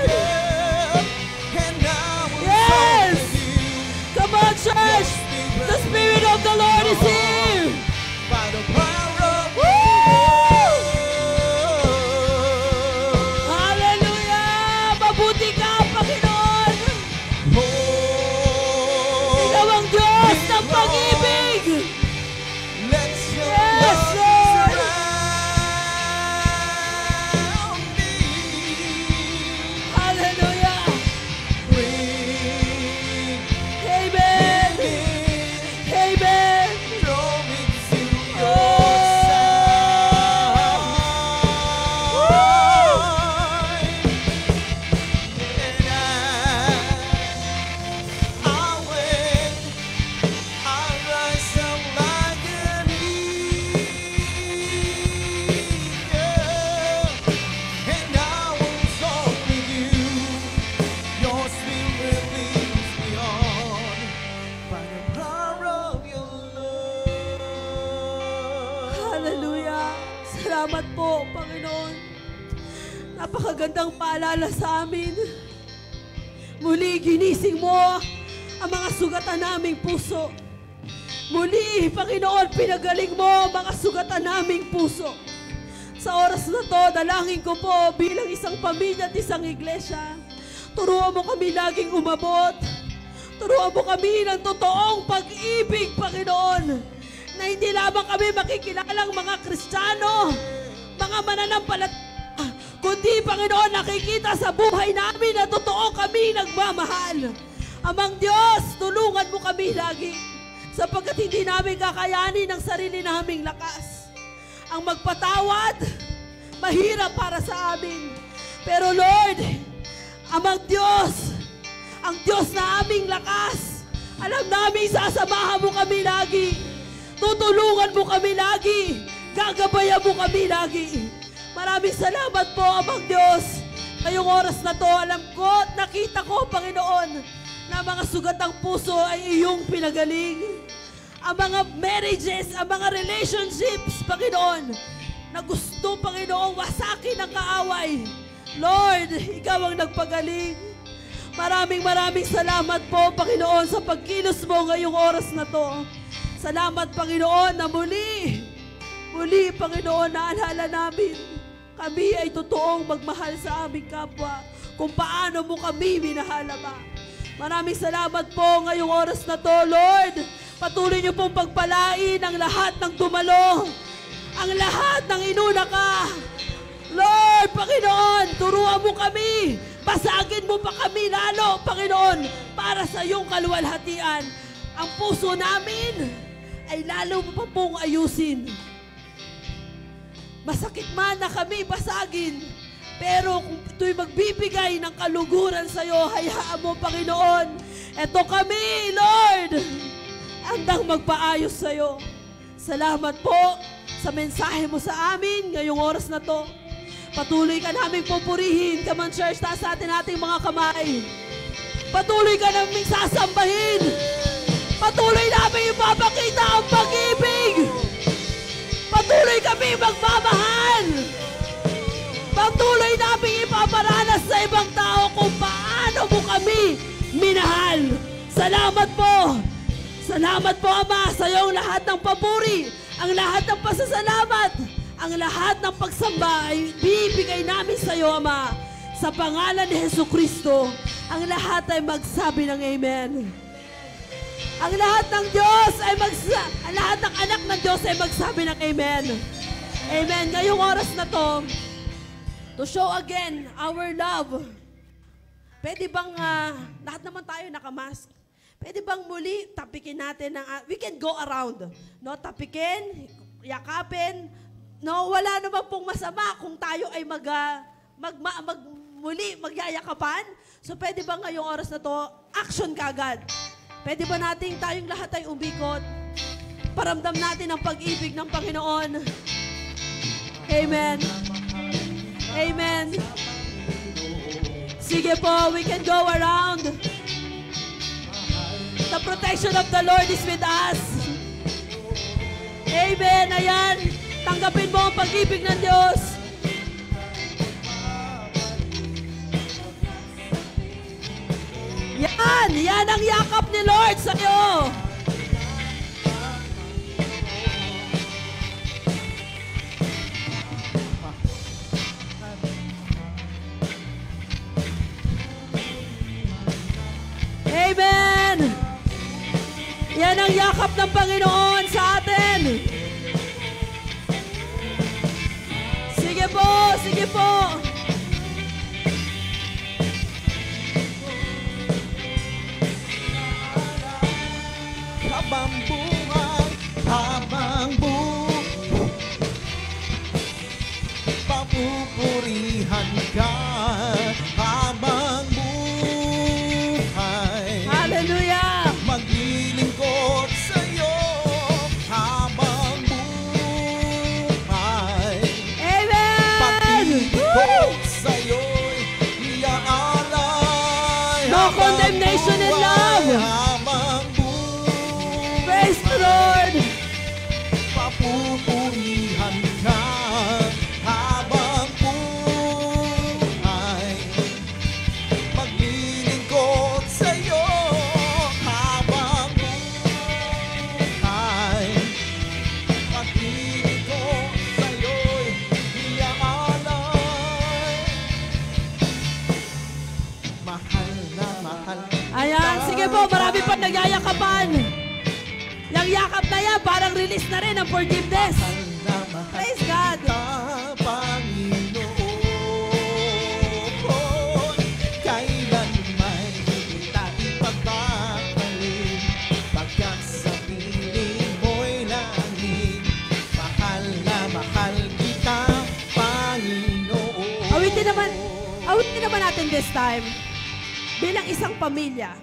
B: eagle, and I will
C: Yes.
B: soar with you.
C: Come on, church. The Spirit of the Lord is here.
B: By the power of
C: Woo!
B: love.
C: Hallelujah! Mabuti ka, Panginoon.
B: Oh,
C: Ikaw ang Diyos ng pag-ibig.
B: let your
C: Yes,
B: love
C: Lord.
B: surround me.
C: Hallelujah!
B: Bring
C: Amen!
B: me,
C: Amen!
B: draw me to your
C: Oh.
B: side. And I'll wait. I'll rise up like an eagle, and I will soar with you. Your spirit leads me on by the power of your love.
C: Hallelujah! Salamat po, Panginoon. Napakagandang paalala sa amin. Muli, ginising mo ang mga sugatan naming puso. Muli, Panginoon, pinagaling mo ang mga sugatan naming puso. Sa oras na to, dalangin ko po bilang isang pamilya at isang iglesia. Turuan mo kami laging umabot. Turuan mo kami ng totoong pag-ibig, Panginoon. Na hindi lamang kami makikilalang mga Kristiyano, mga mananampalataya, kundi, Panginoon, nakikita sa buhay namin na totoo kami nagmamahal. Amang Diyos, tulungan mo kami lagi sapagkat hindi namin kakayanin ang sarili naming lakas. Ang magpatawad, mahirap para sa amin. Pero Lord, Amang Diyos, ang Diyos na aming lakas, alam namin sasamahan mo kami lagi. Tutulungan mo kami lagi. Gagabayan mo kami lagi. Maraming salamat po, Amang Diyos. Ngayong oras na to, alam ko at nakita ko, Panginoon, na mga sugatang puso ay iyong pinagaling. Ang mga marriages, ang mga relationships, Panginoon, na gusto, Panginoon, wasakin ang kaaway. Lord, ikaw ang nagpagaling. Maraming salamat po, Panginoon, sa pagkilos mo ngayong oras na to. Salamat, Panginoon, na muli, Panginoon, naalala namin, kami ay totoong magmahal sa aming kapwa, kung paano mo kami minahal, Ama. Maraming salamat po ngayong oras na to, Lord. Patuloy niyo pong pagpalain ang lahat ng dumalo, ang lahat ng inuna ka. Lord, Panginoon, turuan mo kami, basagin mo pa kami lalo, Panginoon, para sa iyong kaluwalhatian. Ang puso namin ay lalo mo pa pong ayusin. Masakit man na kami basagin, pero kung ito'y magbibigay ng kaluguran sa iyo, hayaan mo, Panginoon. Eto kami, Lord, andang magpaayos sa iyo. Salamat po sa mensahe mo sa amin ngayong oras na to. Patuloy ka naming pupurihin. Come on, church, taas natin ating mga kamay. Patuloy ka naming sasambahin. Patuloy namin ipapakita ang pag-ibig. Patuloy kami magmamahal. Patuloy namin ipaparanas sa ibang tao kung paano mo kami minahal. Salamat po. Salamat po, Ama, sa iyong lahat ng papuri, ang lahat ng pasasalamat, ang lahat ng pagsamba ay bibigay namin sa iyo, Ama. Sa pangalan ni Jesucristo, ang lahat ay magsabi ng Amen. Ang lahat ng Diyos ay ang lahat ng anak ng Diyos ay magsabi ng Amen. Amen. Ngayong oras na to show again our love. Pwede bang, lahat naman tayo nakamask, pwede bang muli tapikin natin ng, we can go around, no? Tapikin, yakapin, no? Wala naman pong masama kung tayo ay muli magyayakapan. So pwede ba ngayong oras na to, action kagad? Pwede ba nating tayong lahat ay umikot? Paramdam natin ang pag-ibig ng Panginoon. Amen. Amen. Sige po, we can go around. The protection of the Lord is with us. Amen. Ayan. Tanggapin mo ang pag-ibig ng Diyos. Yan. Yan ang yakap ni Lord sa iyo. Amen! Yan ang yakap ng Panginoon sa atin. Sige po, sige po.
B: Habang buhay, habang buhay, papupurihan ka. Habang buhay,
C: Hallelujah!
B: maglilingkod sa'yo. Habang buhay,
C: Amen!
B: pag-ibig sa'yo'y iaalay.
C: No condemnation in love.
B: Habang buhay,
C: Praise the Lord!
B: papupurihan ka. Habang buhay, maglilingkod sa'yo. Habang buhay, maglilingkod sa'yo'y iaalay. Mahal na mahal.
C: Ayan, sige po, marami pa nagyayakapan. Yung yakap na yan, parang release na rin ang forgiveness.
B: Mahal na mahal
C: Praise God!
B: kita, Panginoon. Kailan may kita ipagbabalin, pagkat sa piling mo'y langit. Mahal na mahal kita, Panginoon.
C: Awitin naman natin this time. Bilang isang pamilya.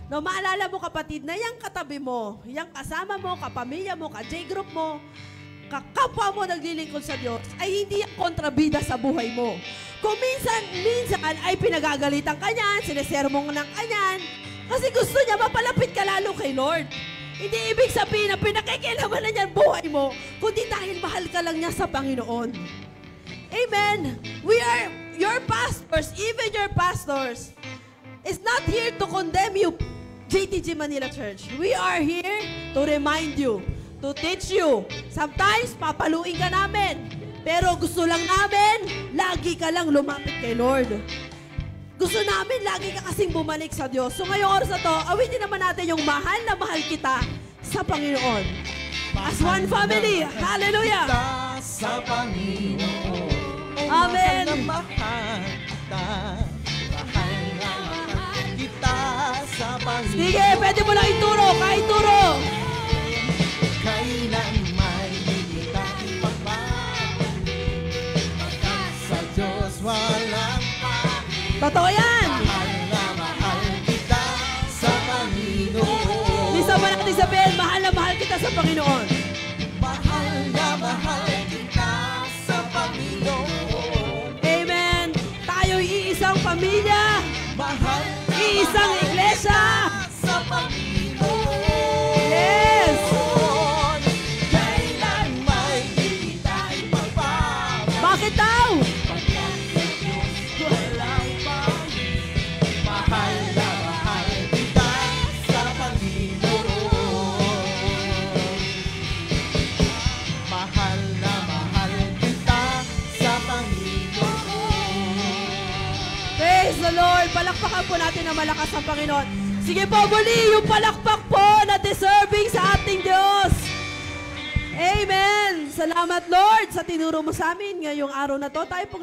C: No, maalala mo kapatid na yung katabi mo, yung kasama mo, kapamilya mo, ka-J-group mo, kakapwa mo naglilingkod sa Diyos, ay hindi yung kontrabida sa buhay mo. Kung minsan ay pinagagalitan ka niyan, sinesermong ng kanyan, kasi gusto niya mapalapit ka lalo kay Lord. Hindi ibig sabihin na pinakikilaman na niyan buhay mo, kundi dahil mahal ka lang niya sa Panginoon. Amen. We are your pastors, even your pastors, is not here to condemn you, JTG Manila Church. We are here to remind you, to teach you. Sometimes, papaluin ka namin. Pero gusto lang namin, lagi ka lang lumapit kay Lord. Gusto namin, lagi ka kasing bumalik sa Diyos. So ngayong oras na to, awitin naman natin yung mahal na mahal kita sa Panginoon. As one family. Hallelujah.
B: Kita sa Panginoon.
C: Amen.
B: Mahal na mahal kita. Mahal na mahal kita sa Panginoon.
C: Sige, pwede mo lang ituro. Kahit turo.
B: Kailan may kita ipagbabalin, pagkat sa Diyos walang pangit.
C: Totoo yan.
B: Mahal na mahal kita sa Panginoon.
C: Bisa ba natin sabihin, mahal na mahal kita sa Panginoon.
B: Mahal na mahal kita sa Panginoon.
C: Amen. Tayo'y iisang pamilya.
B: Mahal na
C: Iisang
B: mahal
C: iglesia.
B: kita sa Panginoon.
C: Yes.
B: Kailan may kita ipagbabalin,
C: Bakit daw?
B: pagkat sa Diyos walang pangit. Mahal na mahal kita sa Panginoon. Mahal na mahal kita sa Panginoon.
C: Praise the Lord. Palakpakan po natin na malakas ang Panginoon. Sige po, muli yung palakpak po na deserving sa ating Diyos. Amen. Salamat Lord sa tinuro mo sa amin ngayong araw na to. Tayo po